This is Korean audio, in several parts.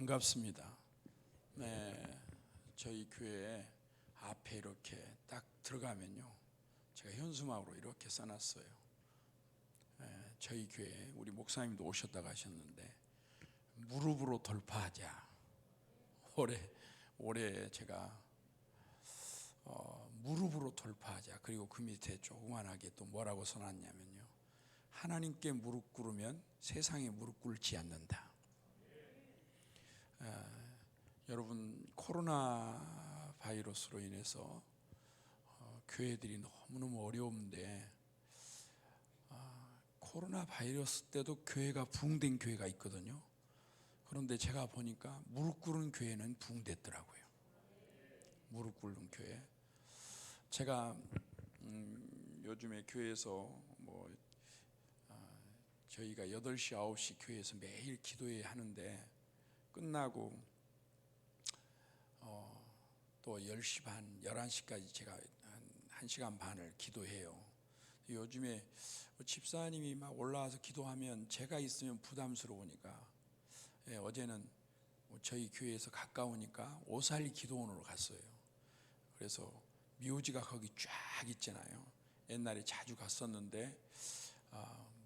반갑습니다. 네, 저희 교회 앞에 이렇게 딱 들어가면요, 제가 현수막으로 이렇게 써놨어요. 저희 교회 우리 목사님도 오셨다가 하셨는데 무릎으로 돌파하자. 올해 제가 무릎으로 돌파하자. 그리고 그 밑에 조그만하게 또 뭐라고 써놨냐면요, 하나님께 무릎 꿇으면 세상에 무릎 꿇지 않는다. 여러분, 코로나 바이러스로 인해서 교회들이 너무너무 어려운데, 코로나 바이러스 때도 교회가 부흥된 교회가 있거든요. 그런데 제가 보니까 무릎 꿇은 교회는 부흥됐더라고요. 무릎 꿇은 교회. 제가 요즘에 교회에서 저희가 8시, 9시 교회에서 매일 기도회 하는데, 끝나고 또 10시 반, 11시까지 제가 한 1시간 반을 기도해요. 요즘에 집사님이 막 올라와서 기도하면 제가 있으면 부담스러우니까, 어제는 저희 교회에서 가까우니까 오살리 기도원으로 갔어요. 그래서 묘지가 거기 쫙 있잖아요. 옛날에 자주 갔었는데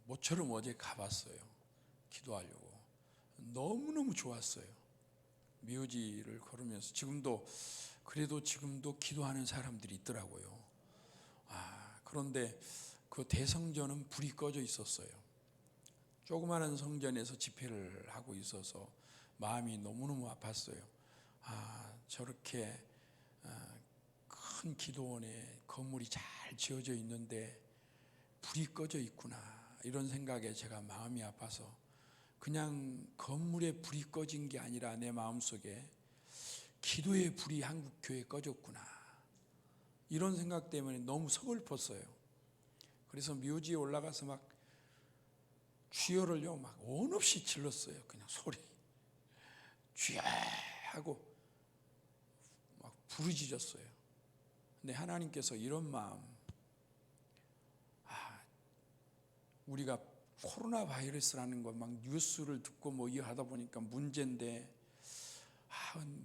모처럼 어제 가봤어요. 기도하려고. 너무너무 좋았어요. 묘지를 걸으면서 지금도 기도하는 사람들이 있더라고요. 그런데 그 대성전은 불이 꺼져 있었어요. 조그마한 성전에서 집회를 하고 있어서 마음이 너무너무 아팠어요. 저렇게 큰 기도원에 건물이 잘 지어져 있는데 불이 꺼져 있구나, 이런 생각에 제가 마음이 아파서, 그냥 건물에 불이 꺼진 게 아니라 내 마음속에 기도의 불이 한국 교회에 꺼졌구나, 이런 생각 때문에 너무 서글펐어요. 그래서 묘지에 올라가서 막 주여를요 막 온 없이 질렀어요. 그냥 소리 주여 하고 막 부르짖었어요. 근데 하나님께서 이런 마음, 우리가 코로나 바이러스라는 것 막 뉴스를 듣고 하다 보니까 문제인데,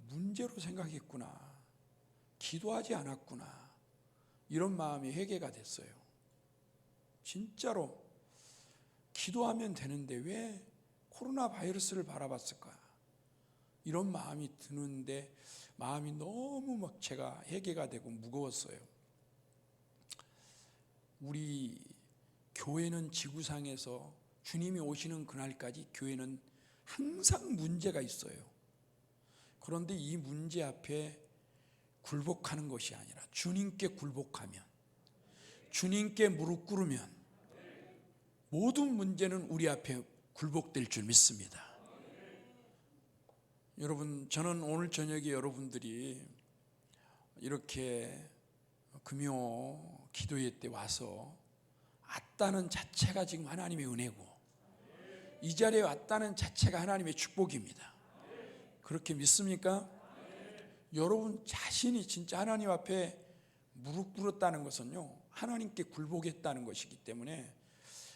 문제로 생각했구나, 기도하지 않았구나, 이런 마음이 회개가 됐어요. 진짜로 기도하면 되는데 왜 코로나 바이러스를 바라봤을까, 이런 마음이 드는데, 마음이 너무 막 제가 회개가 되고 무거웠어요. 우리 교회는 지구상에서 주님이 오시는 그날까지 교회는 항상 문제가 있어요. 그런데 이 문제 앞에 굴복하는 것이 아니라 주님께 굴복하면, 주님께 무릎 꿇으면 모든 문제는 우리 앞에 굴복될 줄 믿습니다. 여러분, 저는 오늘 저녁에 여러분들이 이렇게 금요 기도회 때 와서 왔다는 자체가 지금 하나님의 은혜고, 이 자리에 왔다는 자체가 하나님의 축복입니다. 그렇게 믿습니까? 여러분 자신이 진짜 하나님 앞에 무릎 꿇었다는 것은요, 하나님께 굴복했다는 것이기 때문에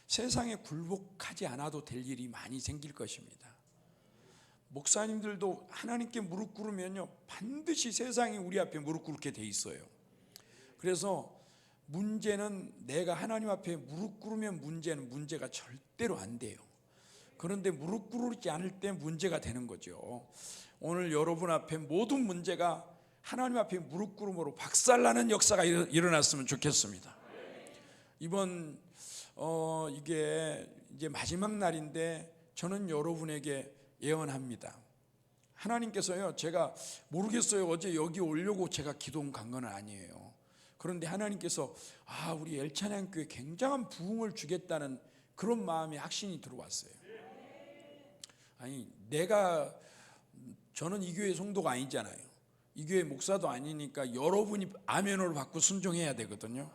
세상에 굴복하지 않아도 될 일이 많이 생길 것입니다. 목사님들도 하나님께 무릎 꿇으면요 반드시 세상이 우리 앞에 무릎 꿇게 돼 있어요. 그래서 문제는 내가 하나님 앞에 무릎 꿇으면 문제가 절대로 안 돼요. 그런데 무릎 꿇지 않을 때 문제가 되는 거죠. 오늘 여러분 앞에 모든 문제가 하나님 앞에 무릎 꿇음으로 박살나는 역사가 일어났으면 좋겠습니다. 이번 이게 이제 마지막 날인데, 저는 여러분에게 예언합니다. 하나님께서요, 제가 모르겠어요, 어제 여기 오려고 제가 기도원 간 건 아니에요. 그런데 하나님께서 우리 엘찬양교회 굉장한 부흥을 주겠다는 그런 마음의 확신이 들어왔어요. 저는 이 교회 성도가 아니잖아요. 이 교회 목사도 아니니까 여러분이 아멘으로 받고 순종해야 되거든요.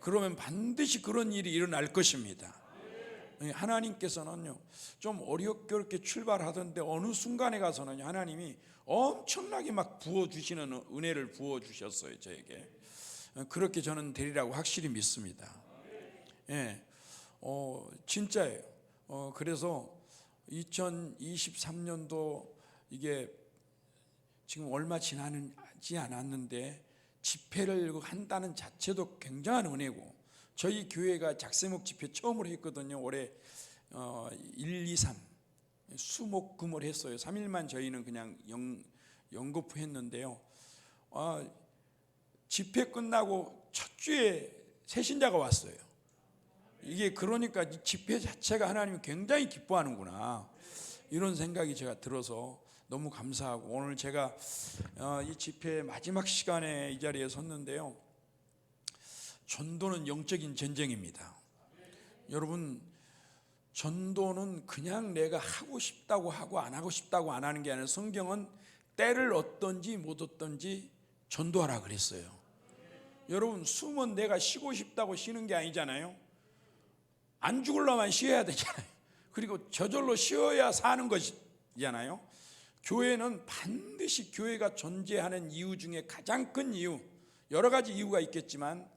그러면 반드시 그런 일이 일어날 것입니다. 하나님께서는요 좀 어렵게 출발하던데 어느 순간에 가서는 하나님이 엄청나게 막 부어주시는 은혜를 부어주셨어요, 저에게. 그렇게 저는 되리라고 확실히 믿습니다. 진짜예요. 그래서 2023년도 이게 지금 얼마 지나지 않았는데 집회를 한다는 자체도 굉장한 은혜고, 저희 교회가 작세목 집회 처음으로 했거든요. 올해 1, 2, 3 수목금을 했어요. 3일만 저희는 그냥 연거푸 했는데요. 집회 끝나고 첫 주에 새신자가 왔어요. 이게 그러니까 이 집회 자체가 하나님이 굉장히 기뻐하는구나, 이런 생각이 제가 들어서 너무 감사하고, 오늘 제가 이 집회 마지막 시간에 이 자리에 섰는데요. 전도는 영적인 전쟁입니다. 여러분, 전도는 그냥 내가 하고 싶다고 하고 안 하고 싶다고 안 하는 게 아니라, 성경은 때를 얻든지 못 얻든지 전도하라 그랬어요. 여러분, 숨은 내가 쉬고 싶다고 쉬는 게 아니잖아요. 안 죽으려면 쉬어야 되잖아요. 그리고 저절로 쉬어야 사는 것이잖아요. 교회는 반드시, 교회가 존재하는 이유 중에 가장 큰 이유, 여러 가지 이유가 있겠지만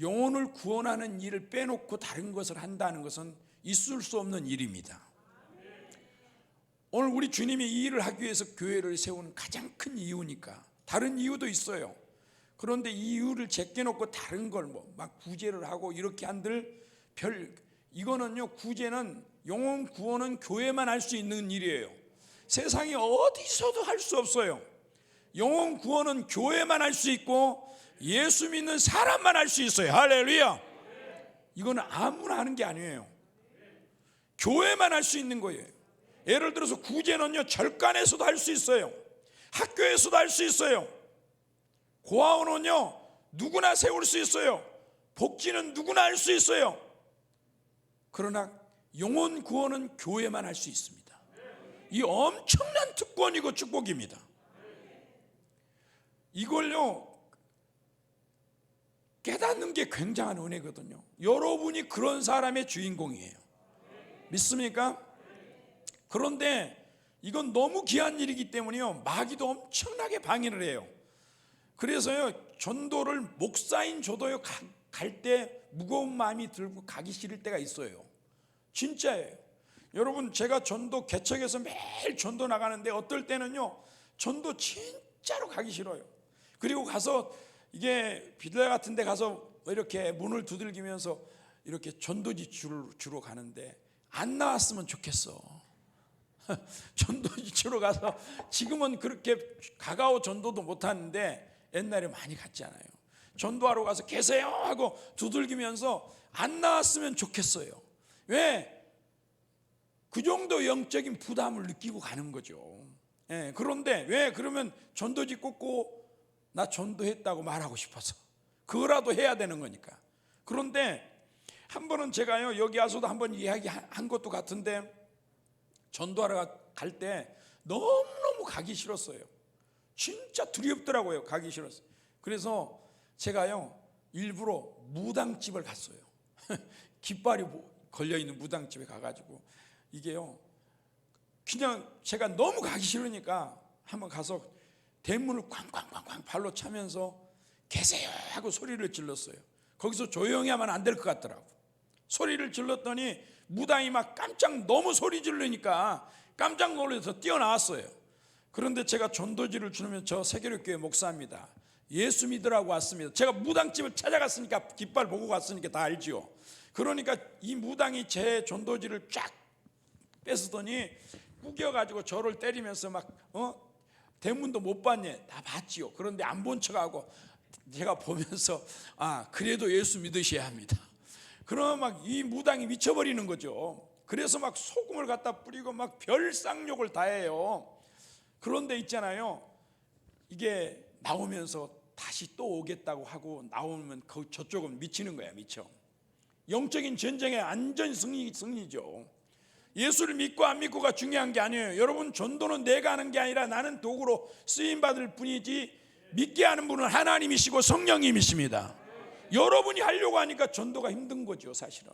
영혼을 구원하는 일을 빼놓고 다른 것을 한다는 것은 있을 수 없는 일입니다. 오늘 우리 주님이 이 일을 하기 위해서 교회를 세운 가장 큰 이유니까. 다른 이유도 있어요. 그런데 이 이유를 제껴놓고 다른 걸 막 구제를 하고 이렇게 한들 이거는요, 구제는, 영혼 구원은 교회만 할 수 있는 일이에요. 세상에 어디서도 할 수 없어요. 영혼 구원은 교회만 할 수 있고 예수 믿는 사람만 할 수 있어요. 할렐루야. 이거는 아무나 하는 게 아니에요. 교회만 할 수 있는 거예요. 예를 들어서 구제는요, 절간에서도 할 수 있어요. 학교에서도 할 수 있어요. 고아원은요, 누구나 세울 수 있어요. 복지는 누구나 할 수 있어요. 그러나 영혼 구원은 교회만 할 수 있습니다. 이 엄청난 특권이고 축복입니다. 이걸요, 깨닫는 게 굉장한 은혜거든요. 여러분이 그런 사람의 주인공이에요. 믿습니까? 그런데 이건 너무 귀한 일이기 때문에요, 마귀도 엄청나게 방해를 해요. 그래서요, 전도를, 목사인 저도요, 갈 때 무거운 마음이 들고 가기 싫을 때가 있어요. 진짜예요. 여러분, 제가 전도 개척해서 매일 전도 나가는데 어떨 때는요, 전도 진짜로 가기 싫어요. 그리고 가서 이게 비둘레 같은 데 가서 이렇게 문을 두들기면서 이렇게 전도지 주러 가는데 안 나왔으면 좋겠어. 전도지 주러 가서, 지금은 그렇게 가까워 전도도 못 하는데 옛날에 많이 갔잖아요. 전도하러 가서 계세요 하고 두들기면서 안 나왔으면 좋겠어요. 왜? 그 정도 영적인 부담을 느끼고 가는 거죠. 그런데 왜? 그러면 전도지 꽂고 나 전도했다고 말하고 싶어서, 그거라도 해야 되는 거니까. 그런데 한 번은 제가요, 여기 와서도 한번 이야기한 것도 같은데, 전도하러 갈 때 너무너무 가기 싫었어요. 진짜 두렵더라고요. 가기 싫었어요. 그래서 제가요, 일부러 무당집을 갔어요. 깃발이 걸려있는 무당집에 가가지고, 이게요, 그냥 제가 너무 가기 싫으니까 한번 가서 대문을 쾅쾅쾅쾅 발로 차면서 계세요 하고 소리를 질렀어요. 거기서 조용히 하면 안 될 것 같더라고. 소리를 질렀더니 무당이 막 깜짝, 너무 소리 지르니까 깜짝 놀라서 뛰어나왔어요. 그런데 제가 전도지를 주면, 저 세계력교회 목사입니다, 예수 믿으라고 왔습니다. 제가 무당집을 찾아갔으니까, 깃발 보고 갔으니까 다 알지요. 그러니까 이 무당이 제 전도지를 쫙 뺏으더니 꾸겨가지고 저를 때리면서 막 대문도 못 봤네. 다 봤지요. 그런데 안 본 척하고, 제가 보면서 그래도 예수 믿으셔야 합니다. 그러면 막 이 무당이 미쳐버리는 거죠. 그래서 막 소금을 갖다 뿌리고 막 별 쌍욕을 다 해요. 그런데 있잖아요, 이게 나오면서 다시 또 오겠다고 하고 나오면 저쪽은 미치는 거야. 미쳐. 영적인 전쟁의 안전 승리죠. 예수를 믿고 안 믿고가 중요한 게 아니에요. 여러분, 전도는 내가 하는 게 아니라 나는 도구로 쓰임받을 뿐이지, 믿게 하는 분은 하나님이시고 성령님이십니다. 여러분이 하려고 하니까 전도가 힘든 거죠, 사실은.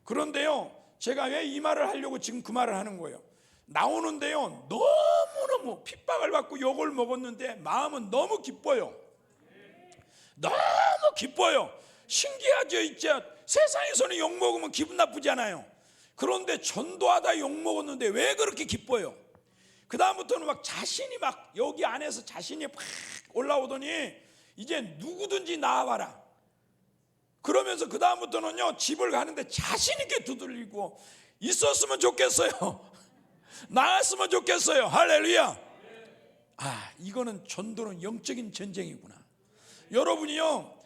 그런데요, 제가 왜 이 말을 하려고 지금 그 말을 하는 거예요. 나오는데요, 너무너무 핍박을 받고 욕을 먹었는데 마음은 너무 기뻐요. 너무 기뻐요. 신기하죠. 진짜 세상에서는 욕 먹으면 기분 나쁘잖아요. 그런데 전도하다 욕 먹었는데 왜 그렇게 기뻐요? 그 다음부터는 막 자신이 막 여기 안에서 자신이 팍 올라오더니 이제 누구든지 나와봐라. 그러면서 그 다음부터는요, 집을 가는데 자신 있게 두들리고 있었으면 좋겠어요. 나았으면 좋겠어요. 할렐루야. 이거는 전도는 영적인 전쟁이구나. 여러분이요,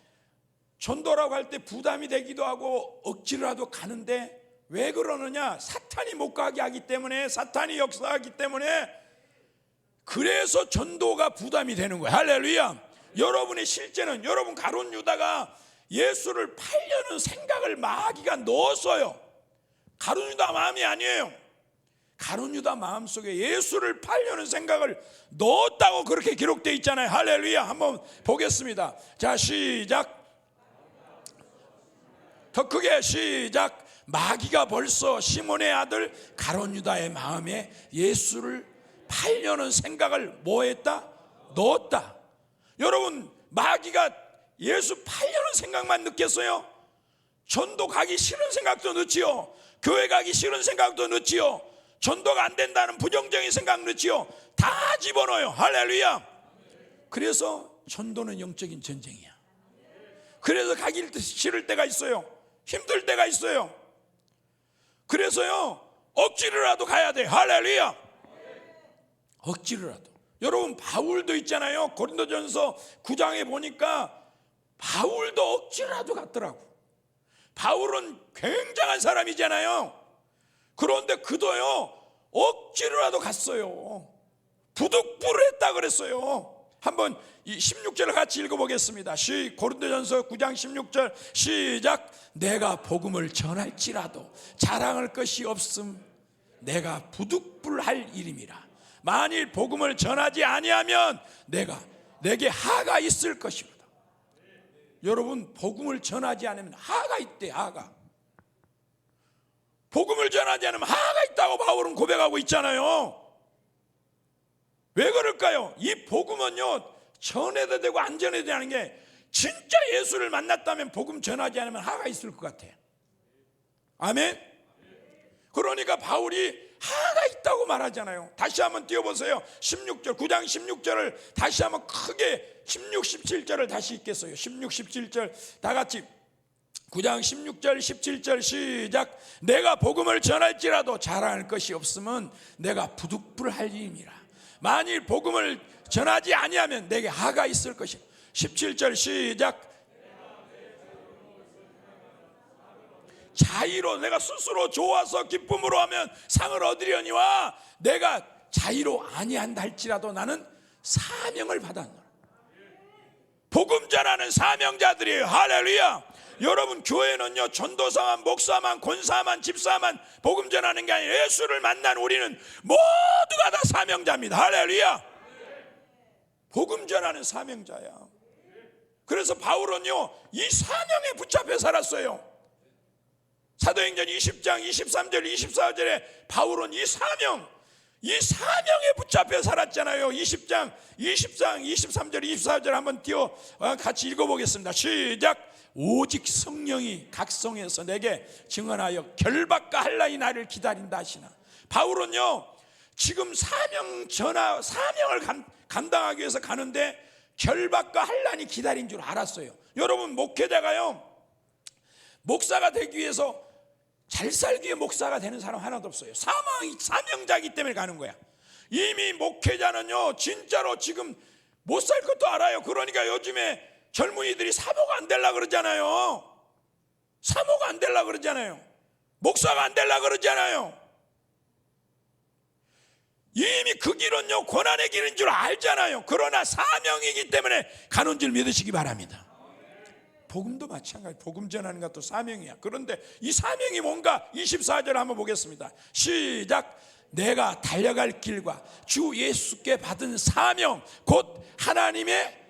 전도라고 할 때 부담이 되기도 하고 억지로라도 가는데 왜 그러느냐? 사탄이 못 가게 하기 때문에, 사탄이 역사하기 때문에, 그래서 전도가 부담이 되는 거예요. 할렐루야. 여러분의 실제는, 여러분 가룟 유다가 예수를 팔려는 생각을 마귀가 넣었어요. 가룟 유다 마음이 아니에요. 가룟 유다 마음속에 예수를 팔려는 생각을 넣었다고 그렇게 기록되어 있잖아요. 할렐루야. 한번 보겠습니다. 자, 시작. 더 크게 시작. 마귀가 벌써 시몬의 아들 가룟 유다의 마음에 예수를 팔려는 생각을 뭐 했다? 넣었다. 여러분, 마귀가 예수 팔려는 생각만 넣겠어요? 전도 가기 싫은 생각도 넣지요. 교회 가기 싫은 생각도 넣지요. 전도가 안 된다는 부정적인 생각 넣지요. 다 집어넣어요. 할렐루야. 그래서 전도는 영적인 전쟁이야. 그래서 가기 싫을 때가 있어요. 힘들 때가 있어요. 그래서요, 억지로라도 가야 돼. 할렐루야. 억지로라도. 여러분, 바울도 있잖아요. 고린도전서 9장에 보니까 바울도 억지로라도 갔더라고. 바울은 굉장한 사람이잖아요. 그런데 그도요, 억지로라도 갔어요. 부득불을 했다 그랬어요. 한번 이 16절을 같이 읽어보겠습니다. 고린도전서 9장 16절 시작. 내가 복음을 전할지라도 자랑할 것이 없음 내가 부득불할 일임이라. 만일 복음을 전하지 아니하면 내게 하가 있을 것이로다. 여러분, 복음을 전하지 않으면 하가 있대. 하가. 복음을 전하지 않으면 하가 있다고 바울은 고백하고 있잖아요. 왜 그럴까요? 이 복음은요, 전해도 되고 안 전해도 되는 게, 진짜 예수를 만났다면 복음 전하지 않으면 하가 있을 것 같아. 아멘. 그러니까 바울이 하가 있다고 말하잖아요. 다시 한번 띄워보세요. 16절, 9장 16절을 다시 한번 크게, 16, 17절을 다시 읽겠어요. 16, 17절 다 같이. 9장 16절 17절 시작. 내가 복음을 전할지라도 자랑할 것이 없으면 내가 부득불할 일임이라. 만일 복음을 전하지 아니하면 내게 하가 있을 것이라. 17절 시작. 자의로, 내가 스스로 좋아서 기쁨으로 하면 상을 얻으려니와 내가 자의로 아니한다 할지라도 나는 사명을 받았노라. 복음 전하는 사명자들이에요. 할렐루야. 여러분, 교회는요, 전도사만, 목사만, 권사만, 집사만 복음 전하는 게 아니라 예수를 만난 우리는 모두가 다 사명자입니다. 할렐루야. 복음 전하는 사명자야. 그래서 바울은요, 이 사명에 붙잡혀 살았어요. 사도행전 20장 23절 24절에 바울은 이 사명에 붙잡혀 살았잖아요. 20장 23절 24절 한번 같이 읽어보겠습니다. 시작. 오직 성령이 각성해서 내게 증언하여 결박과 한란이 나를 기다린다 하시나. 바울은요, 지금 사명을 감당하기 위해서 가는데 결박과 한란이 기다린 줄 알았어요. 여러분, 목회자가요, 목사가 되기 위해서 잘 살기 위해 목사가 되는 사람 하나도 없어요. 사명자이기 때문에 가는 거야. 이미 목회자는요, 진짜로 지금 못 살 것도 알아요. 그러니까 요즘에 젊은이들이 사모가 안 되려고 그러잖아요. 사모가 안 되려고 그러잖아요. 목사가 안 되려고 그러잖아요. 이미 그 길은요, 고난의 길인 줄 알잖아요. 그러나 사명이기 때문에 가는 줄 믿으시기 바랍니다. 복음도 마찬가지. 복음 전하는 것도 사명이야. 그런데 이 사명이 뭔가 24절 한번 보겠습니다. 시작. 내가 달려갈 길과 주 예수께 받은 사명 곧 하나님의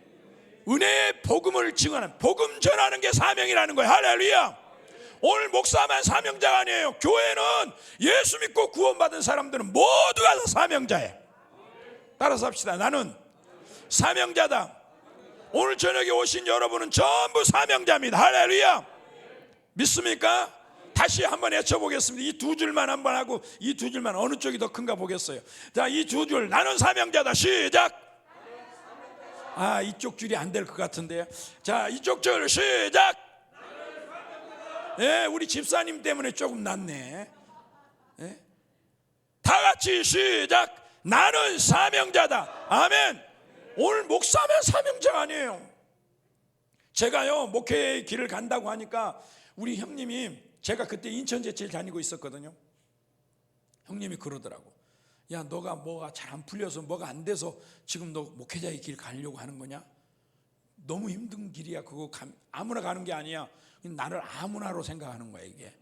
은혜의 복음을 증언하는, 복음 전하는 게 사명이라는 거예요. 할렐루야. 오늘 목사만 사명자가 아니에요. 교회는 예수 믿고 구원받은 사람들은 모두가 다 사명자예요. 따라서 합시다. 나는 사명자다. 오늘 저녁에 오신 여러분은 전부 사명자입니다. 할렐루야. 믿습니까? 다시 한번 외쳐보겠습니다. 이 두 줄만 한번 하고 이 두 줄만 어느 쪽이 더 큰가 보겠어요. 자, 이 두 줄, 나는 사명자다. 시작. 이쪽 줄이 안 될 것 같은데요. 자, 이쪽 줄 시작. 예, 우리 집사님 때문에 조금 낫네. 예? 다 같이 시작. 나는 사명자다. 아멘. 오늘 목사면 사명자가 아니에요. 제가요 목회의 길을 간다고 하니까 우리 형님이, 제가 그때 인천제칠 다니고 있었거든요. 형님이 그러더라고. 야, 너가 뭐가 잘 안 풀려서 뭐가 안 돼서 지금 너 목회자의 길 가려고 하는 거냐? 너무 힘든 길이야. 그거 아무나 가는 게 아니야. 나를 아무나로 생각하는 거야 이게.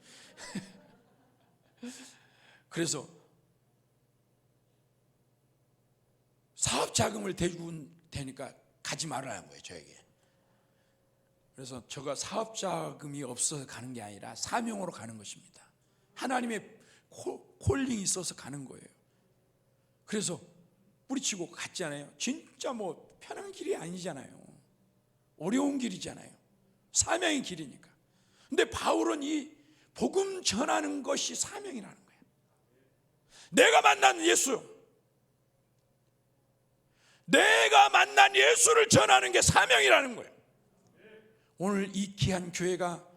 그래서 사업 자금을 대주고 되니까 가지 말라는 거예요 저에게. 그래서 제가 사업 자금이 없어서 가는 게 아니라 사명으로 가는 것입니다. 하나님의 콜링이 있어서 가는 거예요. 그래서 뿌리치고 갔잖아요. 진짜 뭐 편한 길이 아니잖아요. 어려운 길이잖아요. 사명의 길이니까. 근데 바울은 이 복음 전하는 것이 사명이라는 거예요. 내가 만난 예수, 내가 만난 예수를 전하는 게 사명이라는 거예요. 오늘 이 귀한 교회가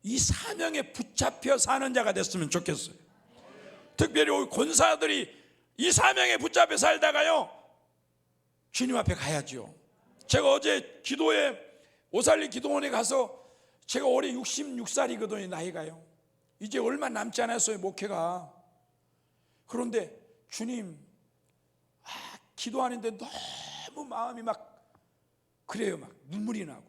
이 사명에 붙잡혀 사는 자가 됐으면 좋겠어요. 특별히 우리 권사들이 이 사명에 붙잡혀 살다가요 주님 앞에 가야죠. 제가 어제 기도에 오살리 기도원에 가서, 제가 올해 66살이거든요 나이가요. 이제 얼마 남지 않았어요 목회가. 그런데 주님, 기도하는데 너무 마음이 막 그래요. 막 눈물이 나고,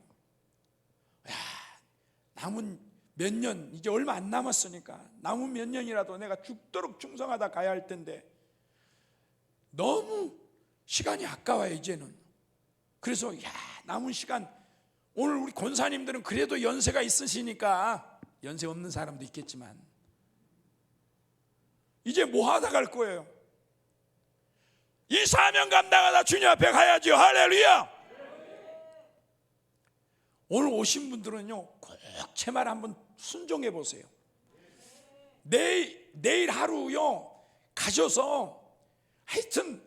남은 몇 년, 이제 얼마 안 남았으니까 남은 몇 년이라도 내가 죽도록 충성하다 가야 할 텐데 너무 시간이 아까워요 이제는. 그래서 남은 시간, 오늘 우리 권사님들은 그래도 연세가 있으시니까, 연세 없는 사람도 있겠지만 이제 뭐 하다 갈 거예요? 이 사명 감당하다 주님 앞에 가야죠. 할렐루야. 오늘 오신 분들은요 꼭 제 말 한번 순종해 보세요. 내일 하루요 가셔서, 하여튼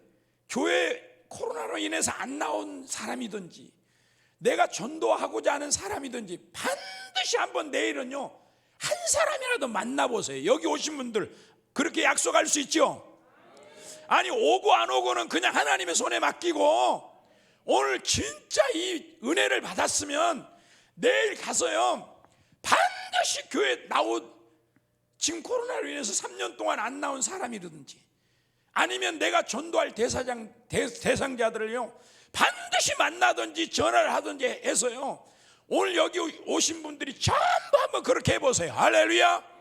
교회 코로나로 인해서 안 나온 사람이든지 내가 전도하고자 하는 사람이든지 반드시 한번 내일은요 한 사람이라도 만나보세요. 여기 오신 분들 그렇게 약속할 수 있죠? 아니, 오고 안 오고는 그냥 하나님의 손에 맡기고, 오늘 진짜 이 은혜를 받았으면 내일 가서요 반드시 교회 지금 코로나로 인해서 3년 동안 안 나온 사람이라든지, 아니면 내가 전도할 대상자들을요 반드시 만나든지 전화를 하든지 해서요, 오늘 여기 오신 분들이 전부 한번 그렇게 해보세요. 할렐루야.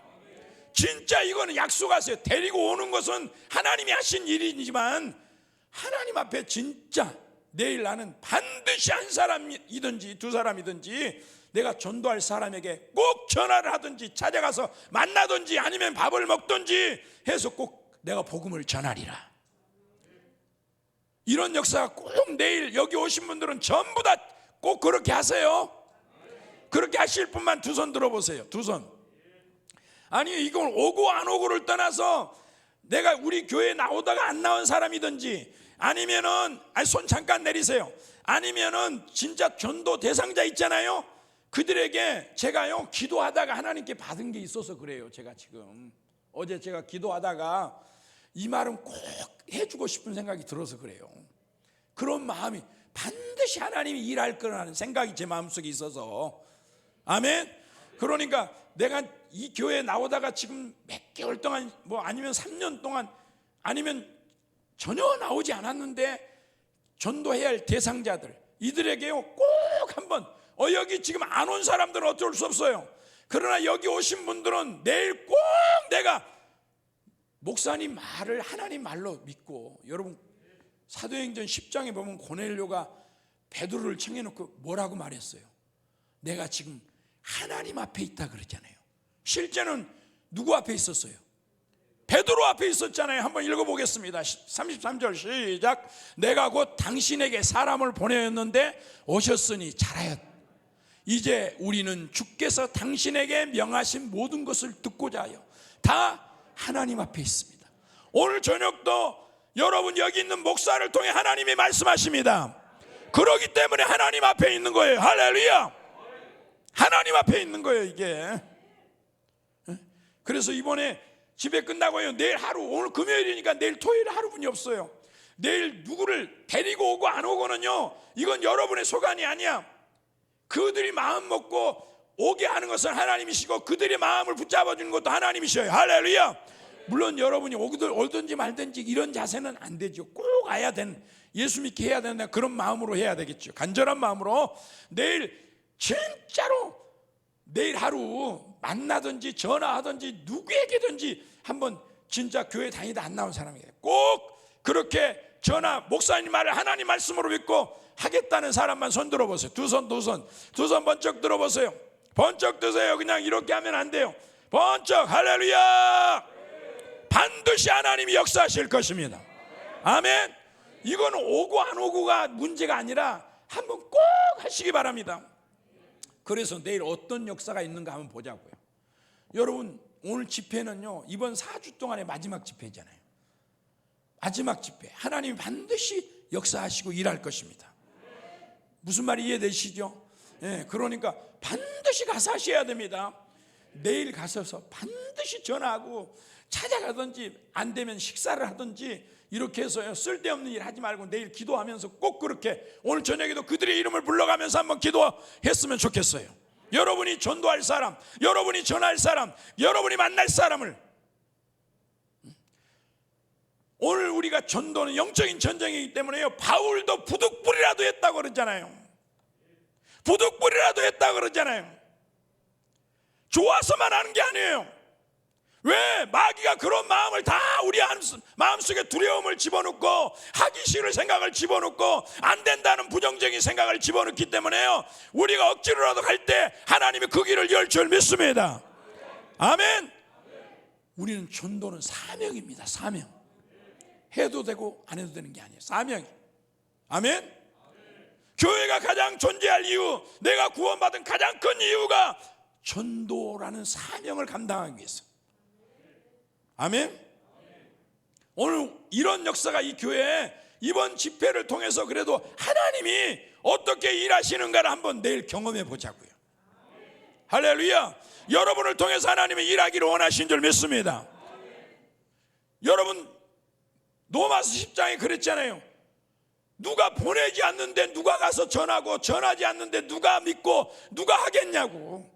진짜 이거는 약속하세요. 데리고 오는 것은 하나님이 하신 일이지만 하나님 앞에 진짜 내일 나는 반드시 한 사람이든지 두 사람이든지 내가 전도할 사람에게 꼭 전화를 하든지 찾아가서 만나든지 아니면 밥을 먹든지 해서 꼭 내가 복음을 전하리라. 이런 역사가 꼭 내일 여기 오신 분들은 전부 다 꼭 그렇게 하세요. 그렇게 하실 분만 두 손 들어보세요. 두 손. 아니, 이건 오고 안 오고를 떠나서 내가 우리 교회에 나오다가 안 나온 사람이든지, 아니면은 손 잠깐 내리세요. 아니면은 진짜 전도 대상자 있잖아요. 그들에게 제가요 기도하다가 하나님께 받은 게 있어서 그래요. 제가 지금 어제 제가 기도하다가 이 말은 꼭 해주고 싶은 생각이 들어서 그래요. 그런 마음이 반드시 하나님이 일할 거라는 생각이 제 마음속에 있어서. 아멘. 그러니까 내가 이 교회에 나오다가 지금 몇 개월 동안, 뭐 아니면 3년 동안, 아니면 전혀 나오지 않았는데 전도해야 할 대상자들, 이들에게요 꼭 한번, 여기 지금 안 온 사람들은 어쩔 수 없어요. 그러나 여기 오신 분들은 내일 꼭 내가 목사님 말을 하나님 말로 믿고, 여러분 사도행전 10장에 보면 고넬료가 베드로를 청해놓고 뭐라고 말했어요? 내가 지금 하나님 앞에 있다 그랬잖아요. 실제는 누구 앞에 있었어요? 베드로 앞에 있었잖아요. 한번 읽어보겠습니다. 33절 시작. 내가 곧 당신에게 사람을 보내었는데 오셨으니 잘하였다. 이제 우리는 주께서 당신에게 명하신 모든 것을 듣고자 하여 다 하나님 앞에 있습니다. 오늘 저녁도 여러분 여기 있는 목사를 통해 하나님이 말씀하십니다. 그러기 때문에 하나님 앞에 있는 거예요. 할렐루야. 하나님 앞에 있는 거예요 이게. 그래서 이번에 집회 끝나고요, 내일 하루, 오늘 금요일이니까 내일 토요일에 하루분이 없어요. 내일 누구를 데리고 오고 안 오고는요, 이건 여러분의 소관이 아니야. 그들이 마음 먹고 오게 하는 것은 하나님이시고 그들의 마음을 붙잡아 주는 것도 하나님이셔요. 할렐루야. 물론 여러분이 오든지 말든지 이런 자세는 안 되죠. 꼭 와야 되는, 예수 믿게 해야 된다, 그런 마음으로 해야 되겠죠. 간절한 마음으로 내일 진짜로 내일 하루 만나든지 전화하든지 누구에게든지 한번, 진짜 교회 다니다 안 나온 사람에게 꼭 그렇게 전화, 목사님 말을 하나님 말씀으로 믿고 하겠다는 사람만 손 들어보세요. 두 손 번쩍 들어보세요. 번쩍 드세요. 그냥 이렇게 하면 안 돼요. 번쩍. 할렐루야. 반드시 하나님이 역사하실 것입니다. 아멘. 이건 오고 안 오고가 문제가 아니라 한번 꼭 하시기 바랍니다. 그래서 내일 어떤 역사가 있는가 한번 보자고요. 여러분, 오늘 집회는요, 이번 4주 동안의 마지막 집회잖아요. 마지막 집회, 하나님이 반드시 역사하시고 일할 것입니다. 무슨 말이 이해되시죠? 그러니까 반드시 가서 하셔야 됩니다. 내일 가셔서 반드시 전화하고 찾아가든지 안 되면 식사를 하든지 이렇게 해서요, 쓸데없는 일 하지 말고 내일 기도하면서 꼭 그렇게, 오늘 저녁에도 그들의 이름을 불러가면서 한번 기도했으면 좋겠어요. 여러분이 전도할 사람, 여러분이 전할 사람, 여러분이 만날 사람을. 오늘 우리가 전도는 영적인 전쟁이기 때문에요, 바울도 부득불이라도 했다고 그러잖아요. 부득불이라도 했다고 그러잖아요. 좋아서만 하는 게 아니에요. 왜? 마귀가 그런 마음을 다 우리 마음속에 두려움을 집어넣고 하기 싫은 생각을 집어넣고 안 된다는 부정적인 생각을 집어넣기 때문에요, 우리가 억지로라도 갈 때 하나님이 그 길을 열 줄 믿습니다. 아멘. 우리는 전도는 사명입니다. 사명. 해도 되고 안 해도 되는 게 아니에요. 사명이. 아멘. 교회가 가장 존재할 이유, 내가 구원받은 가장 큰 이유가 전도라는 사명을 감당하기 위해서. 아멘. 오늘 이런 역사가 이 교회에 이번 집회를 통해서 그래도 하나님이 어떻게 일하시는가를 한번 내일 경험해 보자고요. 할렐루야. 여러분을 통해서 하나님이 일하기를 원하신 줄 믿습니다. 여러분, 로마서 10장에 그랬잖아요. 누가 보내지 않는데 누가 가서 전하고, 전하지 않는데 누가 믿고 누가 하겠냐고.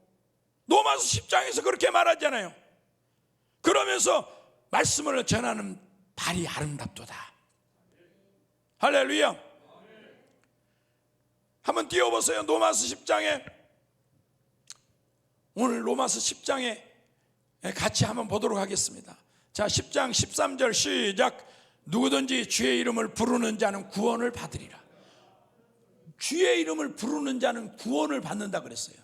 로마서 10장에서 그렇게 말하잖아요. 그러면서 말씀을 전하는 발이 아름답도다. 할렐루야. 한번 띄워보세요. 로마서 10장에, 오늘 로마서 10장에 같이 한번 보도록 하겠습니다. 자, 10장 13절 시작. 누구든지 주의 이름을 부르는 자는 구원을 받으리라. 주의 이름을 부르는 자는 구원을 받는다 그랬어요.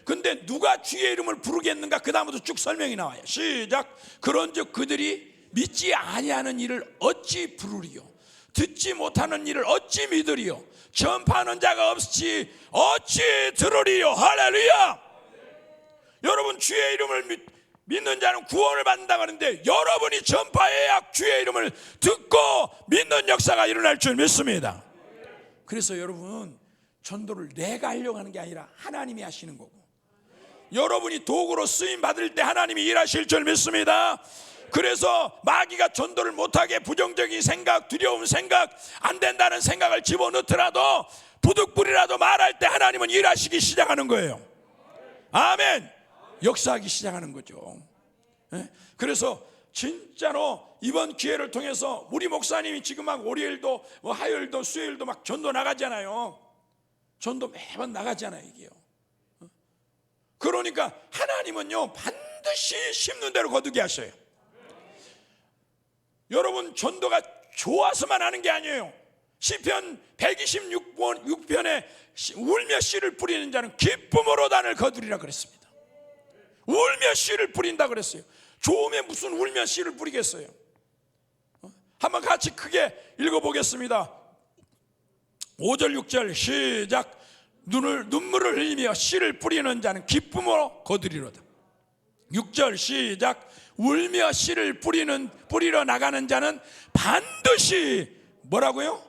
근데 누가 주의 이름을 부르겠는가? 그 다음부터 쭉 설명이 나와요. 시작. 그런즉 그들이 믿지 아니하는 일을 어찌 부르리요? 듣지 못하는 일을 어찌 믿으리요? 전파하는 자가 없이 어찌 들으리요? 할렐루야. 여러분, 주의 이름을 믿는 자는 구원을 받는다고 하는데, 여러분이 전파해야 주의 이름을 듣고 믿는 역사가 일어날 줄 믿습니다. 그래서 여러분, 전도를 내가 하려고 하는 게 아니라 하나님이 하시는 거고, 여러분이 도구로 쓰임 받을 때 하나님이 일하실 줄 믿습니다. 그래서 마귀가 전도를 못하게 부정적인 생각, 두려움 생각, 안 된다는 생각을 집어넣더라도 부득불이라도 말할 때 하나님은 일하시기 시작하는 거예요. 아멘. 역사하기 시작하는 거죠. 그래서 진짜로 이번 기회를 통해서 우리 목사님이 지금 막 월요일도 화요일도 수요일도 막 전도 나가잖아요. 전도 매번 나가잖아요, 이게요. 그러니까 하나님은요, 반드시 심는 대로 거두게 하셔요. 여러분, 전도가 좋아서만 하는 게 아니에요. 시편 126편에 울며 씨를 뿌리는 자는 기쁨으로 단을 거두리라 그랬습니다. 울며 씨를 뿌린다 그랬어요. 좋으면 무슨 울며 씨를 뿌리겠어요? 한번 같이 크게 읽어보겠습니다. 5절 6절 시작. 눈물을 흘리며 씨를 뿌리는 자는 기쁨으로 거두리로다. 6절 시작. 울며 씨를 뿌리러 나가는 자는 반드시 뭐라고요?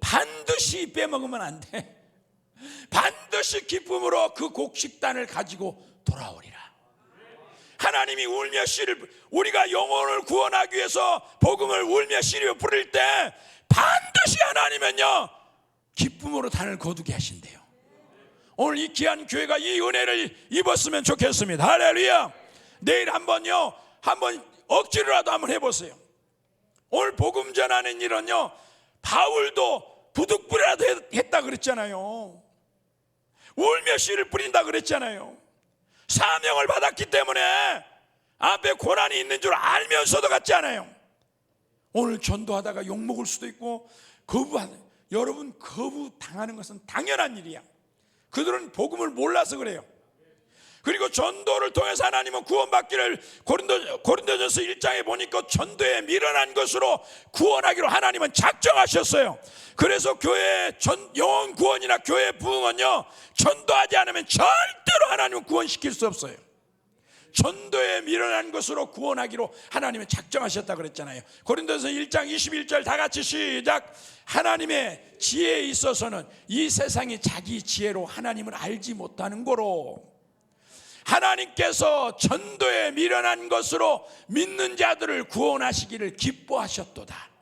반드시 빼먹으면 안 돼. 반드시 기쁨으로 그 곡식단을 가지고 돌아오리라. 하나님이 울며 씨를, 우리가 영혼을 구원하기 위해서 복음을 울며 씨를 뿌릴 때 반드시 하나님은요 기쁨으로 단을 거두게 하신대요. 오늘 이 귀한 교회가 이 은혜를 입었으면 좋겠습니다. 할렐루야. 내일 한번 억지로라도 한번 해보세요. 오늘 복음 전하는 일은요, 바울도 부득불이라도 했다 그랬잖아요. 울며 씨를 뿌린다 그랬잖아요. 사명을 받았기 때문에 앞에 고난이 있는 줄 알면서도 갔지 않아요. 오늘 전도하다가 욕먹을 수도 있고 여러분 거부당하는 것은 당연한 일이야. 그들은 복음을 몰라서 그래요. 그리고 전도를 통해서 하나님은 구원받기를 고린도전서 1장에 보니까 전도에 미련한 것으로 구원하기로 하나님은 작정하셨어요. 그래서 교회 영혼 구원이나 교회 부흥은요, 전도하지 않으면 절대로 하나님은 구원시킬 수 없어요. 전도에 미련한 것으로 구원하기로 하나님은 작정하셨다 그랬잖아요. 고린도전서 1장 21절 다 같이 시작. 하나님의 지혜에 있어서는 이 세상이 자기 지혜로 하나님을 알지 못하는 거로 하나님께서 전도에 미련한 것으로 믿는 자들을 구원하시기를 기뻐하셨도다.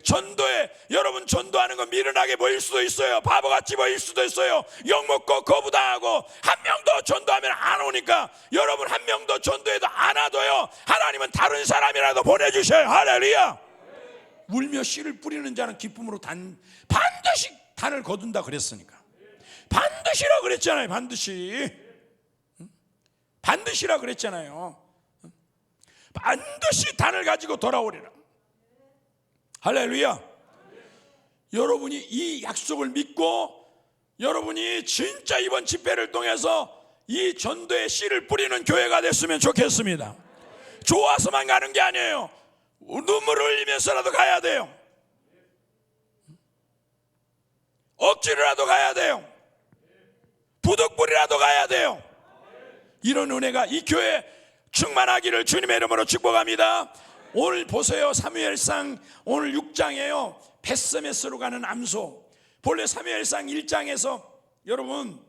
전도에, 여러분 전도하는 건 미련하게 보일 수도 있어요. 바보같이 보일 수도 있어요. 욕먹고 거부당하고 한 명도 전도하면 안 오니까 여러분 한 명도 전도해도 안 와도요, 하나님은 다른 사람이라도 보내주셔요. 할렐루야. 울며 씨를 뿌리는 자는 기쁨으로 반드시 단을 거둔다 그랬으니까. 반드시라 그랬잖아요. 반드시라 그랬잖아요. 반드시 단을 가지고 돌아오리라. 할렐루야. 여러분이 이 약속을 믿고 여러분이 진짜 이번 집회를 통해서 이 전도의 씨를 뿌리는 교회가 됐으면 좋겠습니다. 좋아서만 가는 게 아니에요. 눈물을 흘리면서라도 가야 돼요. 억지로라도 가야 돼요. 부득불이라도 가야 돼요. 이런 은혜가 이 교회에 충만하기를 주님의 이름으로 축복합니다. 오늘 보세요. 사무엘상 오늘 6장에요 벳세메스로 가는 암소. 본래 사무엘상 1장에서 여러분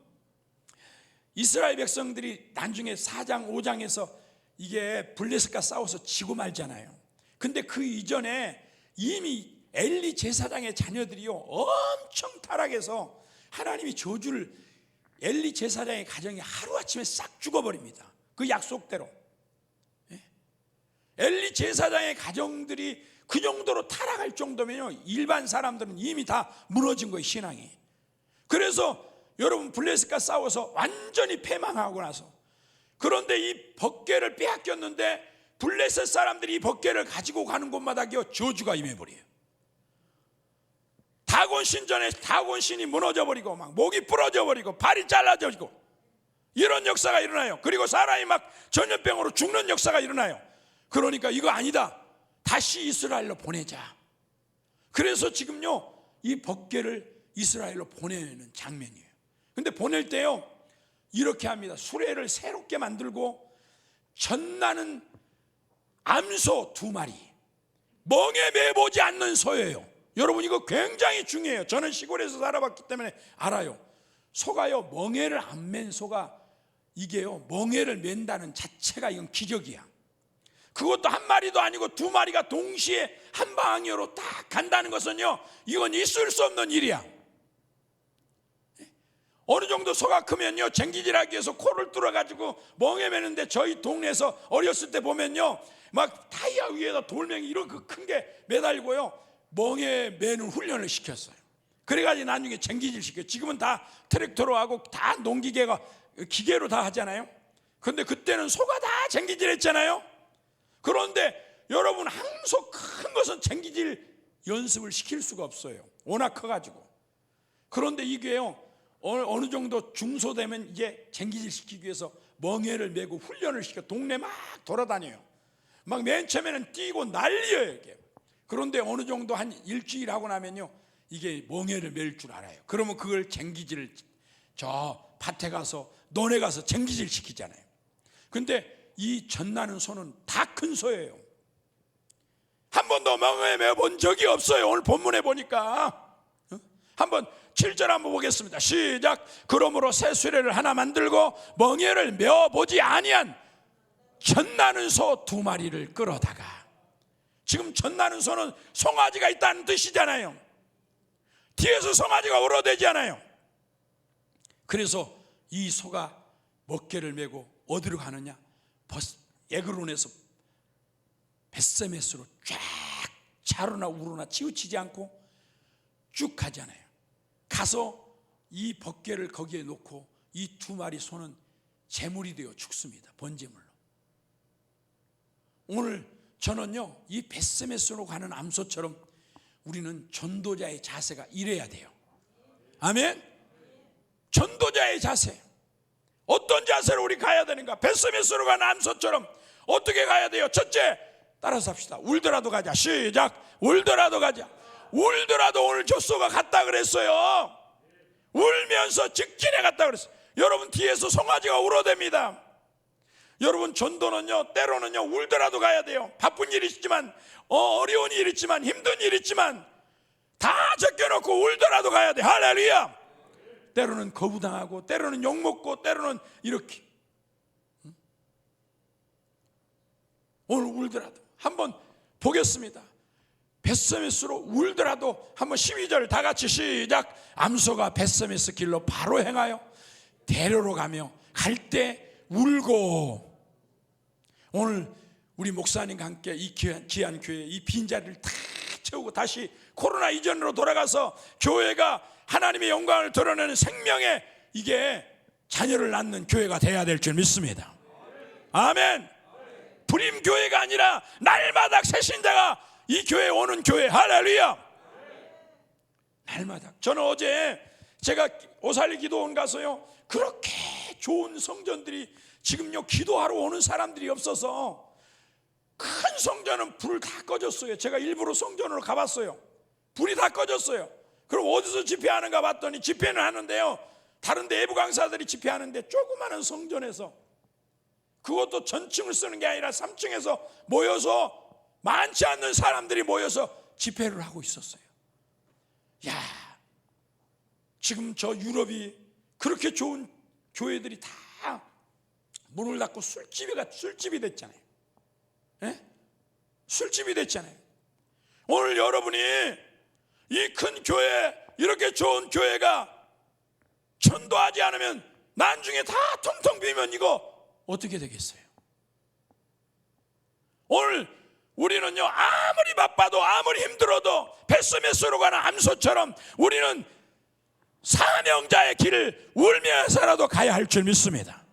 이스라엘 백성들이 나중에 4장 5장에서 이게 블레셋과 싸워서 지고 말잖아요. 근데 그 이전에 이미 엘리 제사장의 자녀들이요 엄청 타락해서 하나님이 저주를, 엘리 제사장의 가정이 하루아침에 싹 죽어버립니다. 그 약속대로. 엘리 제사장의 가정들이 그 정도로 타락할 정도면요 일반 사람들은 이미 다 무너진 거예요, 신앙이. 그래서 여러분 블레셋과 싸워서 완전히 패망하고 나서, 그런데 이 법궤를 빼앗겼는데 블레셋 사람들이 이 법궤를 가지고 가는 곳마다 저주가 임해버려요. 다곤 신전에 다곤 신이 무너져버리고 막 목이 부러져버리고 발이 잘라져버리고 이런 역사가 일어나요. 그리고 사람이 막 전염병으로 죽는 역사가 일어나요. 그러니까 이거 아니다, 다시 이스라엘로 보내자. 그래서 지금요 이 법궤를 이스라엘로 보내는 장면이에요. 근데 보낼 때요 이렇게 합니다. 수레를 새롭게 만들고 전나는 암소 2마리, 멍에 매보지 않는 소예요. 여러분 이거 굉장히 중요해요. 저는 시골에서 살아봤기 때문에 알아요. 소가요 멍에를 안 맨 소가, 이게요 멍에를 맨다는 자체가 이건 기적이야. 그것도 1마리도 아니고 2마리가 동시에 한 방향으로 딱 간다는 것은요 이건 있을 수 없는 일이야. 어느 정도 소가 크면요 쟁기질하기 위해서 코를 뚫어가지고 멍에 매는데, 저희 동네에서 어렸을 때 보면요 막 타이어 위에다 돌멩이 이렇게 큰 게 매달고요 멍에 매는 훈련을 시켰어요. 그래가지고 나중에 쟁기질 시켜요. 지금은 다 트랙터로 하고 다 농기계가 기계로 다 하잖아요. 그런데 그때는 소가 다 쟁기질 했잖아요. 그런데 여러분 항소 큰 것은 쟁기질 연습을 시킬 수가 없어요. 워낙 커가지고. 그런데 이게요 어느 정도 중소되면 이제 쟁기질 시키기 위해서 멍에를 메고 훈련을 시켜 동네 막 돌아다녀요. 막 맨 처음에는 뛰고 난리예요 이게. 그런데 어느 정도 한 일주일 하고 나면요 이게 멍에를 맬 줄 알아요. 그러면 그걸 쟁기질을 저 밭에 가서 논에 가서 쟁기질 시키잖아요. 근데 이 젖나는 소는 다 큰 소예요. 한 번도 멍에 매본 적이 없어요. 오늘 본문에 보니까. 한번 7절 한번 보겠습니다. 시작. 그러므로 새 수레를 하나 만들고 멍에를 메어보지 아니한 젖나는 소 2마리를 끌어다가. 지금 젖나는 소는 송아지가 있다는 뜻이잖아요. 뒤에서 송아지가 울어대잖아요. 그래서 이 소가 먹개를 메고 어디로 가느냐? 에그론에서 벳세메스로 쫙 좌로나 우로나 치우치지 않고 쭉 가잖아요. 가서 이 벗개를 거기에 놓고 이 2마리 소는 제물이 되어 죽습니다. 번제물로. 오늘 저는요, 이 벳세메스로 가는 암소처럼 우리는 전도자의 자세가 이래야 돼요. 아멘. 전도자의 자세. 어떤 자세로 우리 가야 되는가? 벳세메스로 가는 암소처럼 어떻게 가야 돼요? 첫째, 따라서 합시다. 울더라도 가자. 시작. 울더라도 가자. 울더라도 오늘 조소가 갔다 그랬어요. 울면서 직진해 갔다 그랬어요. 여러분 뒤에서 송아지가 울어댑니다. 여러분 전도는요, 때로는요 울더라도 가야 돼요. 바쁜 일이 있지만, 어려운 일이 있지만, 힘든 일이 있지만 다 제껴놓고 울더라도 가야 돼. 할렐루야. 때로는 거부당하고, 때로는 욕먹고, 때로는 이렇게. 오늘 울더라도 한번 보겠습니다. 벳세메스로 울더라도 한번 12절 다 같이 시작. 암소가 벳세메스 길로 바로 행하여 대로로 가며 갈 때 울고. 오늘 우리 목사님과 함께 이 귀한 교회 이 빈자리를 다 채우고 다시 코로나 이전으로 돌아가서 교회가 하나님의 영광을 드러내는 생명의 이게 자녀를 낳는 교회가 돼야 될 줄 믿습니다. 아멘. 불임 교회가 아니라 날마다 새 신자가 이 교회에 오는 교회. 할렐루야. 날마다. 저는 어제 제가 오살리 기도원 가서요, 그렇게 좋은 성전들이 지금요 기도하러 오는 사람들이 없어서 큰 성전은 불을 다 꺼졌어요. 제가 일부러 성전으로 가봤어요. 불이 다 꺼졌어요. 그럼 어디서 집회하는가 봤더니 집회는 하는데요, 다른 데 외부 강사들이 집회하는데 조그마한 성전에서, 그것도 전층을 쓰는 게 아니라 3층에서 모여서 많지 않는 사람들이 모여서 집회를 하고 있었어요. 야, 지금 저 유럽이 그렇게 좋은 교회들이 다 문을 닫고 술집이 됐잖아요. 예? 술집이 됐잖아요. 오늘 여러분이 이 큰 교회, 이렇게 좋은 교회가 전도하지 않으면 나중에 다 텅텅 비면 이거 어떻게 되겠어요? 오늘 우리는요, 아무리 바빠도 아무리 힘들어도 벳세메스로 가는 암소처럼 우리는 사명자의 길을 울면서라도 가야 할 줄 믿습니다.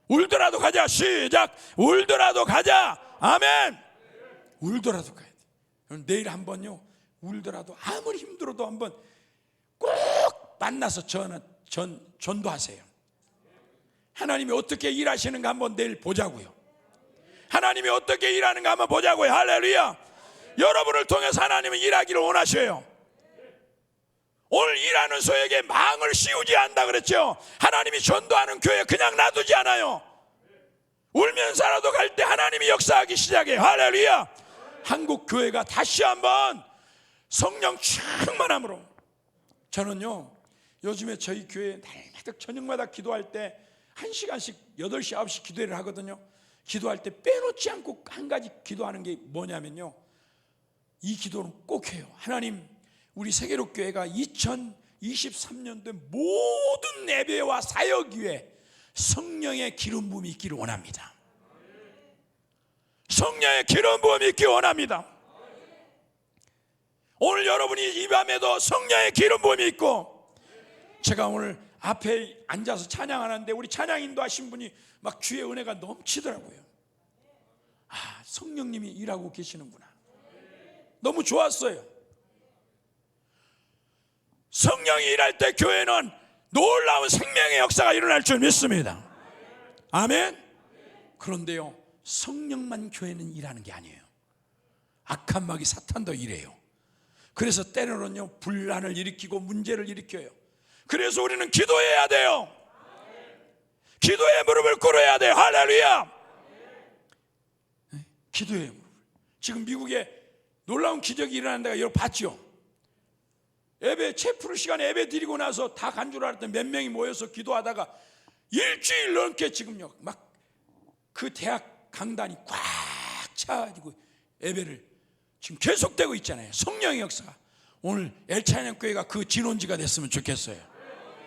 울더라도 가자. 시작. 울더라도 가자. 아멘. 울더라도 가야 돼. 내일 한번요, 울더라도 아무리 힘들어도 한번 꼭 만나서 전도하세요. 하나님이 어떻게 일하시는가 한번 내일 보자고요. 하나님이 어떻게 일하는가 한번 보자고요. 할렐루야. 여러분을 통해서 하나님은 일하기를 원하셔요. 오늘 일하는 소에게 망을 씌우지 않는다 그랬죠. 하나님이 전도하는 교회 그냥 놔두지 않아요. 울면서라도 갈 때 하나님이 역사하기 시작해요. 할렐루야. 한국 교회가 다시 한번 성령 충만함으로. 저는요, 요즘에 저희 교회 날마다 저녁마다 기도할 때 1시간씩 8시 9시 기도를 하거든요. 기도할 때 빼놓지 않고 한 가지 기도하는 게 뭐냐면요, 이 기도는 꼭 해요. 하나님, 우리 세계로교회가 2023년도에 모든 예배와 사역 위에 성령의 기름 부음이 있기를 원합니다. 성령의 기름 부음이 있기를 원합니다. 오늘 여러분이 이 밤에도 성령의 기름 부음이 있고, 제가 오늘 앞에 앉아서 찬양하는데 우리 찬양 인도하신 분이 막 주의 은혜가 넘치더라고요. 아, 성령님이 일하고 계시는구나. 너무 좋았어요. 성령이 일할 때 교회는 놀라운 생명의 역사가 일어날 줄 믿습니다. 아멘. 그런데요, 성령만 교회는 일하는 게 아니에요. 악한 마귀 사탄도 일해요. 그래서 때로는요 분란을 일으키고 문제를 일으켜요. 그래서 우리는 기도해야 돼요. 기도의 무릎을 꿇어야 돼요. 할렐루야. 기도의 무릎. 지금 미국에 놀라운 기적이 일어나는 데가 여러분 봤죠? 예배 체프루 시간에 예배 드리고 나서 다 간 줄 알았더니 몇 명이 모여서 기도하다가 일주일 넘게 지금요 막 그 대학 강단이 꽉 차가지고 예배를 지금 계속되고 있잖아요. 성령의 역사가 오늘 엘차이나교회가 그 진원지가 됐으면 좋겠어요.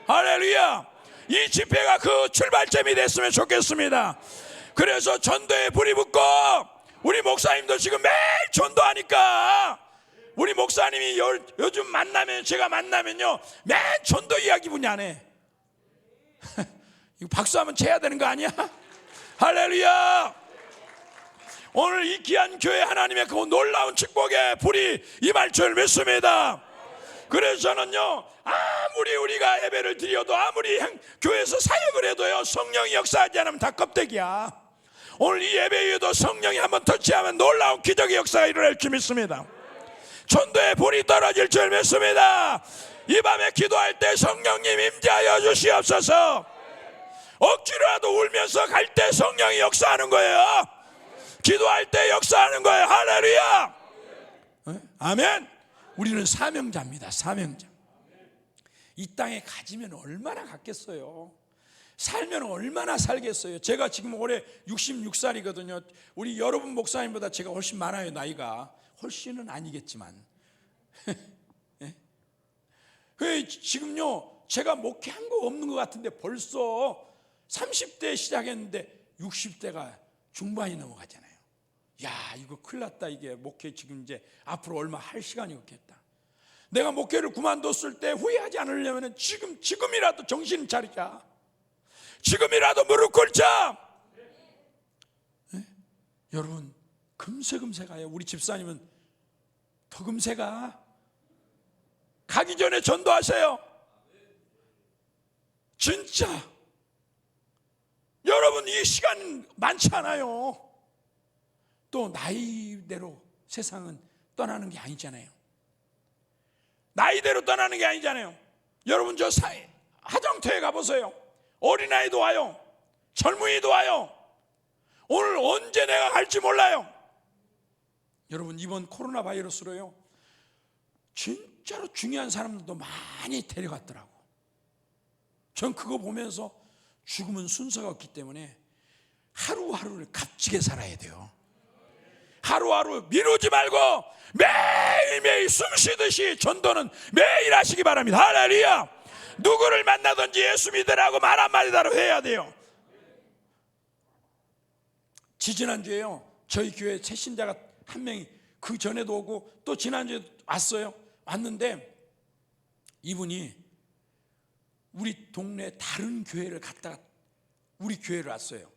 할렐루야. 이 집회가 그 출발점이 됐으면 좋겠습니다. 그래서 전도에 불이 붙고 우리 목사님도 지금 매일 전도하니까 우리 목사님이 요즘 만나면 제가 만나면요 매일 전도 이야기뿐이 안 해. 이거 박수 한번 쳐야 되는 거 아니야? 할렐루야. 오늘 이 귀한 교회 하나님의 그 놀라운 축복의 불이 임할 줄 믿습니다. 그래서 저는요 아무리 우리가 예배를 드려도 아무리 교회에서 사역을 해도요 성령이 역사하지 않으면 다 껍데기야. 오늘 이 예배에도 성령이 한번 터치하면 놀라운 기적의 역사가 일어날 줄 믿습니다. 전도의 불이 떨어질 줄 믿습니다. 이 밤에 기도할 때 성령님 임재하여 주시옵소서. 억지로라도 울면서 갈 때 성령이 역사하는 거예요. 기도할 때 역사하는 거예요. 할렐루야. 아멘. 우리는 사명자입니다. 사명자. 이 땅에 가지면 얼마나 갔겠어요. 살면 얼마나 살겠어요. 제가 지금 올해 66살이거든요 우리 여러분 목사님보다 제가 훨씬 많아요. 나이가 훨씬은 아니겠지만 지금요 제가 목회한 거 없는 것 같은데 벌써 30대 시작했는데 60대가 중반이 넘어가잖아요. 야 이거 큰일 났다. 이게 목회 지금 이제 앞으로 얼마 할 시간이 없겠다. 내가 목회를 그만뒀을 때 후회하지 않으려면 지금이라도 정신 차리자. 지금이라도 무릎 꿇자. 네? 여러분 금세 가요. 우리 집사님은 더 금세 가. 가기 전에 전도하세요. 진짜 여러분 이 시간 많지 않아요. 또 나이대로 세상은 떠나는 게 아니잖아요. 나이대로 떠나는 게 아니잖아요. 여러분 저 하정터에 가보세요. 어린아이도 와요. 젊은이도 와요. 오늘 언제 내가 갈지 몰라요. 여러분 이번 코로나 바이러스로요 진짜로 중요한 사람들도 많이 데려갔더라고. 전 그거 보면서 죽음은 순서가 없기 때문에 하루하루를 값지게 살아야 돼요. 하루하루 미루지 말고 매일매일 숨쉬듯이 전도는 매일 하시기 바랍니다. 할렐루야. 누구를 만나든지 예수 믿으라고 말 한마디다로 해야 돼요. 지지난주에요 저희 교회 새신자가 한 명이 그 전에도 오고 또 지난주에 왔어요. 왔는데 이분이 우리 동네 다른 교회를 갔다가 우리 교회를 왔어요.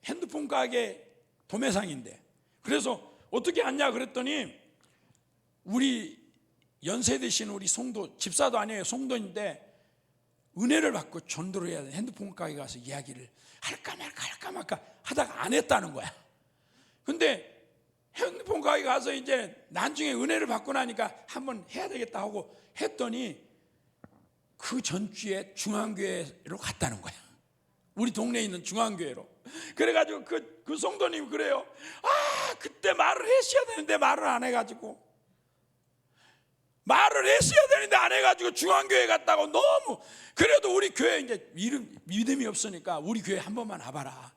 핸드폰 가게 도매상인데 그래서 어떻게 왔냐 그랬더니 우리 연세 드신 우리 송도 집사도 아니에요. 송도인데 은혜를 받고 전도를 해야 돼. 핸드폰 가게 가서 이야기를 할까 말까 하다가 안 했다는 거야. 근데 핸드폰 가게 가서 이제 나중에 은혜를 받고 나니까 한번 해야 되겠다 하고 했더니 그 전주에 중앙교회로 갔다는 거야. 우리 동네에 있는 중앙교회로. 그래가지고 그 성도님이 그래요. 그때 말을 했어야 되는데 말을 안 해가지고 말을 했어야 되는데 안 해가지고 중앙교회 갔다고 너무. 그래도 우리 교회 이제 믿음이 없으니까 우리 교회 한 번만 와봐라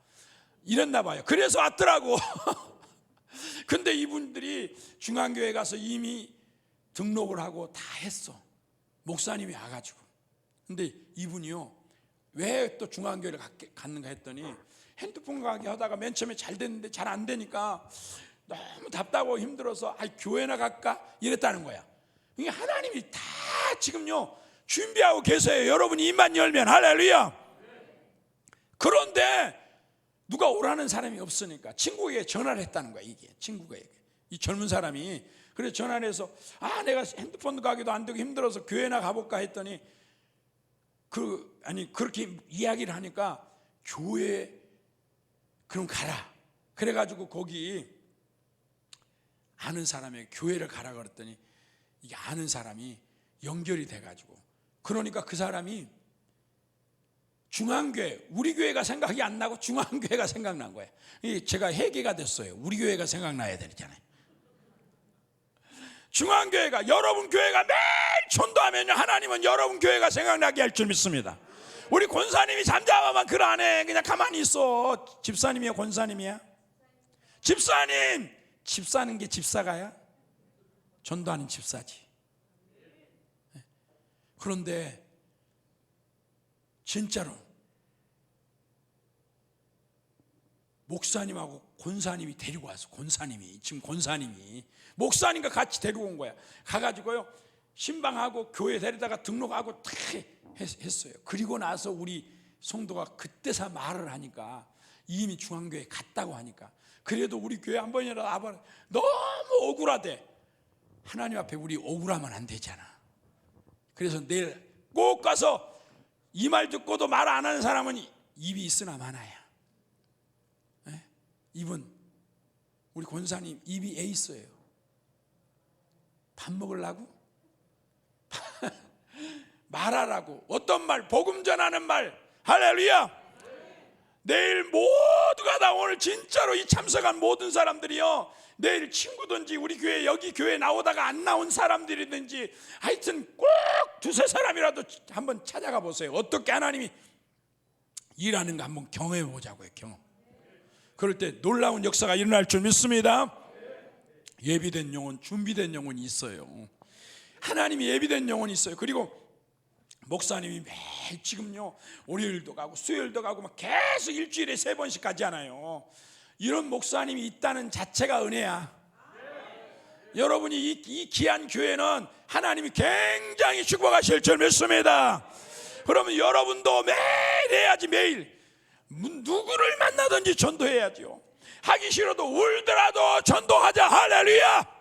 이랬나 봐요. 그래서 왔더라고. 근데 이분들이 중앙교회 가서 이미 등록을 하고 다 했어. 목사님이 와가지고. 근데 이분이요 왜 또 중앙교회를 갔는가 했더니 핸드폰 가게 하다가 맨 처음에 잘 됐는데 잘 안 되니까 너무 답답하고 힘들어서 교회나 갈까 이랬다는 거야. 이게 하나님이 다 지금요 준비하고 계세요. 여러분이 입만 열면. 할렐루야. 그런데 누가 오라는 사람이 없으니까 친구에게 전화를 했다는 거야. 이게 친구에게 이 젊은 사람이. 그래서 전화를 해서 내가 핸드폰 가기도 안 되고 힘들어서 교회나 가볼까 했더니 그렇게 이야기를 하니까 교회 그럼 가라. 그래가지고 거기 아는 사람에게 교회를 가라 그랬더니 이게 아는 사람이 연결이 돼가지고, 그러니까 그 사람이 중앙교회, 우리 교회가 생각이 안 나고 중앙교회가 생각난 거예요. 제가 회개가 됐어요. 우리 교회가 생각나야 되잖아요. 중앙교회가, 여러분 교회가 매일 전도하면요, 하나님은 여러분 교회가 생각나게 할 줄 믿습니다. 우리 권사님이 잠잠하면 글 안 해. 그냥 가만히 있어. 집사님이야, 권사님이야? 집사님, 집사는 게 집사가야? 전도하는 집사지. 그런데 진짜로 목사님하고 권사님이 데리고 왔어. 권사님이, 지금 권사님이 목사님과 같이 데리고 온 거야. 가가지고요, 신방하고 교회 데리다가 등록하고 다 했어요. 그리고 나서 우리 성도가 그때서 말을 하니까, 이미 중앙교회 갔다고 하니까, 그래도 우리 교회 한 번이라도 와봐. 너무 억울하대. 하나님 앞에 우리 억울하면 안 되잖아. 그래서 내일 꼭 가서, 이 말 듣고도 말 안 하는 사람은 입이 있으나 마나야. 입은, 우리 권사님 입이 애 있어요. 밥 먹으려고? 말하라고. 어떤 말? 복음 전하는 말. 할렐루야. 내일 모두가 다, 오늘 진짜로 이 참석한 모든 사람들이요, 내일 친구든지 우리 교회, 여기 교회 나오다가 안 나온 사람들이든지 하여튼 꼭 두세 사람이라도 한번 찾아가 보세요. 어떻게 하나님이 일하는가 한번 경험해 보자고요. 경험. 그럴 때 놀라운 역사가 일어날 줄 믿습니다. 예비된 영혼, 준비된 영혼이 있어요. 하나님이 예비된 영혼이 있어요. 그리고 목사님이 매일 지금요, 월요일도 가고 수요일도 가고 막 계속 일주일에 3번씩 가잖아요. 이런 목사님이 있다는 자체가 은혜야. 여러분이 이 귀한 교회는 하나님이 굉장히 축복하실 줄 믿습니다. 그러면 여러분도 매일 해야지. 매일 누구를 만나든지 전도해야죠. 하기 싫어도 울더라도 전도하자. 할렐루야.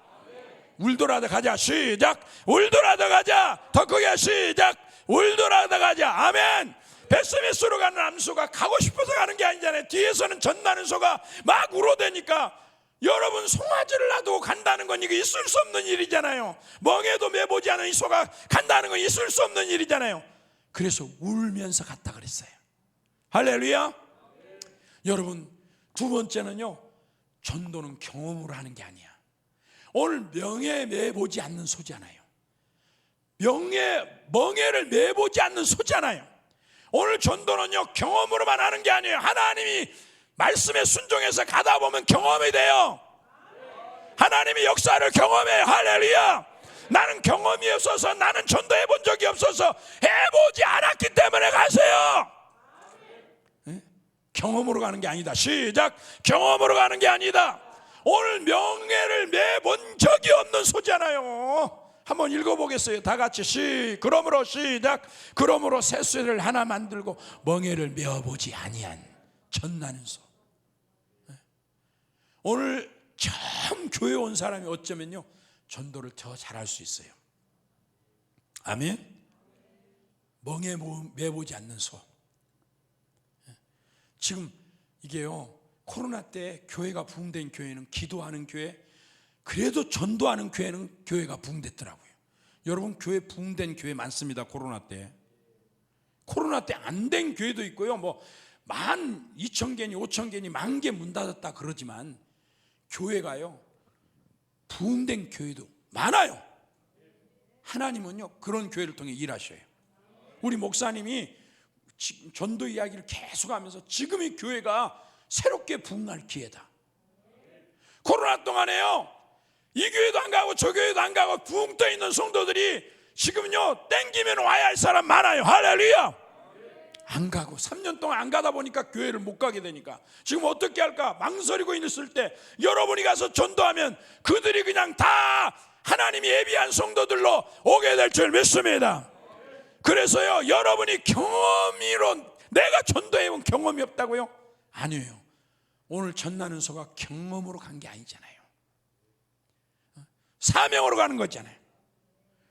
울더라도 가자. 시작. 울더라도 가자. 더 크게 시작. 울더라도 가자. 아멘. 베스메스로 가는 암소가 가고 싶어서 가는 게 아니잖아요. 뒤에서는 전나는 소가 막 울어대니까, 여러분 송아지를 놔두고 간다는 건 이거 있을 수 없는 일이잖아요. 멍에도 매보지 않은 이 소가 간다는 건 있을 수 없는 일이잖아요. 그래서 울면서 갔다 그랬어요. 할렐루야. 여러분, 두 번째는요, 전도는 경험으로 하는 게 아니야. 오늘 명예 매보지 않는 소잖아요. 멍에를 매보지 않는 소잖아요. 오늘 전도는요, 경험으로만 하는 게 아니에요. 하나님이 말씀에 순종해서 가다 보면 경험이 돼요. 하나님이 역사를 경험해요. 할렐루야. 나는 경험이 없어서, 나는 전도해 본 적이 없어서, 해보지 않았기 때문에 가세요. 네? 경험으로 가는 게 아니다. 시작. 경험으로 가는 게 아니다. 오늘 명예를 매본 적이 없는 소잖아요. 한번 읽어보겠어요. 다 같이. 그러므로 시작. 그러므로 새쇠를 하나 만들고 멍에를 메어보지 아니한 전나는 소. 오늘 처음 교회 온 사람이 어쩌면요, 전도를 더 잘할 수 있어요. 아멘. 멍에 메보지 않는 소. 지금 이게요, 코로나 때 교회가 부흥된 교회는, 기도하는 교회, 그래도 전도하는 교회는 교회가 부흥됐더라고요. 여러분, 교회 부흥된 교회 많습니다. 코로나 때 안 된 교회도 있고요, 뭐 12,000개니 5,000개니 10,000개 문 닫았다 그러지만, 교회가요 부흥된 교회도 많아요. 하나님은요 그런 교회를 통해 일하셔요. 우리 목사님이 전도 이야기를 계속하면서, 지금 이 교회가 새롭게 부흥할 기회다. 코로나 동안에요, 이 교회도 안 가고 저 교회도 안 가고 붕 떠 있는 성도들이 지금요 땡기면 와야 할 사람 많아요. 할렐루야. 안 가고 3년 동안 안 가다 보니까 교회를 못 가게 되니까 지금 어떻게 할까 망설이고 있을 때, 여러분이 가서 전도하면 그들이 그냥 다 하나님이 예비한 성도들로 오게 될 줄 믿습니다. 그래서요, 여러분이 경험으로, 내가 전도해본 경험이 없다고요? 아니에요. 오늘 전나는 소가 경험으로 간 게 아니잖아요. 사명으로 가는 거잖아요.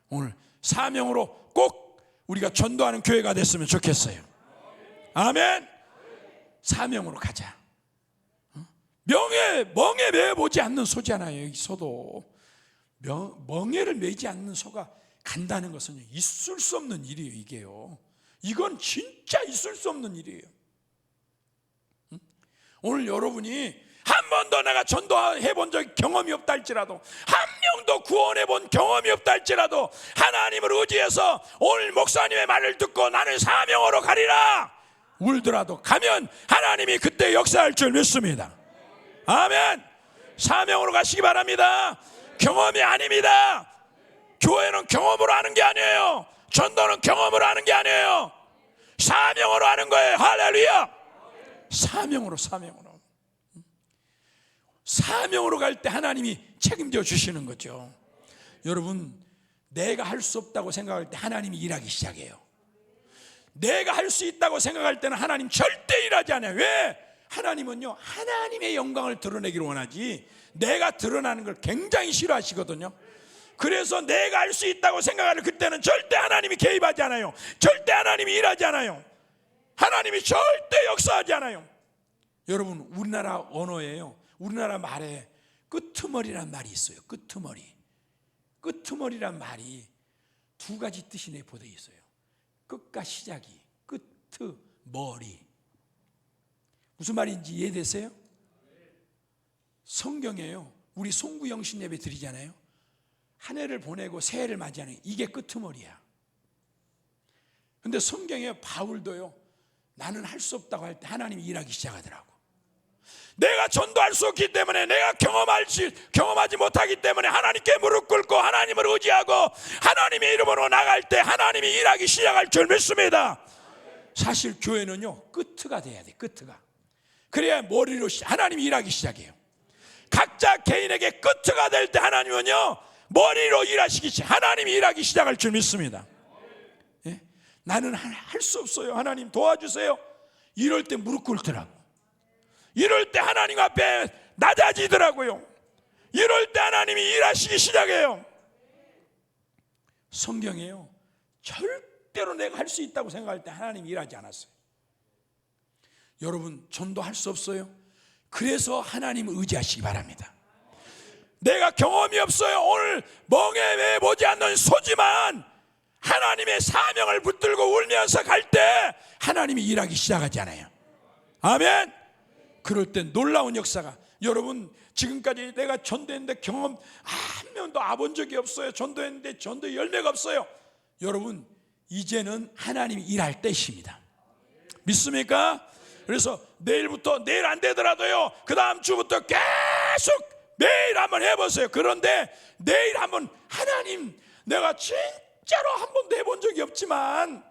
오늘 사명으로 꼭 우리가 전도하는 교회가 됐으면 좋겠어요. 아멘. 사명으로 가자. 멍에 매보지 않는 소잖아요. 이 소도 멍에를 매지 않는 소가 간다는 것은 있을 수 없는 일이에요. 이게요, 이건 진짜 있을 수 없는 일이에요. 오늘 여러분이 한 번도 내가 전도해 본 적 경험이 없다 할지라도, 한 명도 구원해 본 경험이 없다 할지라도, 하나님을 의지해서 오늘 목사님의 말을 듣고 나는 사명으로 가리라 울더라도 가면 하나님이 그때 역사할 줄 믿습니다. 아멘. 사명으로 가시기 바랍니다. 경험이 아닙니다. 교회는 경험으로 하는 게 아니에요. 전도는 경험으로 하는 게 아니에요. 사명으로 하는 거예요. 할렐루야. 사명으로 갈 때 하나님이 책임져 주시는 거죠. 여러분, 내가 할 수 없다고 생각할 때 하나님이 일하기 시작해요. 내가 할 수 있다고 생각할 때는 하나님 절대 일하지 않아요. 왜? 하나님은요, 하나님의 영광을 드러내기를 원하지 내가 드러나는 걸 굉장히 싫어하시거든요. 그래서 내가 할 수 있다고 생각하는 그때는 절대 하나님이 개입하지 않아요. 절대 하나님이 일하지 않아요. 하나님이 절대 역사하지 않아요. 여러분, 우리나라 언어예요, 우리나라 말에 끄트머리란 말이 있어요. 끄트머리란 말이 두 가지 뜻이 내포되어 있어요. 끝과 시작이 끄트머리. 무슨 말인지 이해되세요? 성경에요, 우리 송구영신 예배 드리잖아요. 한 해를 보내고 새해를 맞이하는 이게 끄트머리야. 근데 성경에 바울도요, 나는 할 수 없다고 할 때 하나님이 일하기 시작하더라고. 내가 전도할 수 없기 때문에, 내가 경험하지 못하기 때문에 하나님께 무릎 꿇고 하나님을 의지하고 하나님의 이름으로 나갈 때 하나님이 일하기 시작할 줄 믿습니다. 사실 교회는요, 끝가 돼야 돼. 끝가. 그래야 머리로 하나님이 일하기 시작해요. 각자 개인에게 끝가 될 때 하나님은요, 머리로 일하시기 시작, 하나님이 일하기 시작할 줄 믿습니다. 예? 나는 할 수 없어요, 하나님 도와주세요. 이럴 때 무릎 꿇더라고. 이럴 때 하나님 앞에 낮아지더라고요. 이럴 때 하나님이 일하시기 시작해요. 성경에요, 절대로 내가 할 수 있다고 생각할 때 하나님이 일하지 않았어요. 여러분, 전도할 수 없어요? 그래서 하나님을 의지하시기 바랍니다. 내가 경험이 없어요. 오늘 멍에 매 보지 않는 소지만 하나님의 사명을 붙들고 울면서 갈 때 하나님이 일하기 시작하지 않아요. 아멘. 그럴 때 놀라운 역사가, 여러분, 지금까지 내가 전도했는데 경험 한 명도 와본 적이 없어요. 전도했는데 전도 열매가 없어요. 여러분, 이제는 하나님이 일할 때입니다. 믿습니까? 그래서 내일부터, 내일 안 되더라도요, 그 다음 주부터 계속 매일 한번 해보세요. 그런데 내일 한번, 하나님, 내가 진짜로 한 번도 해본 적이 없지만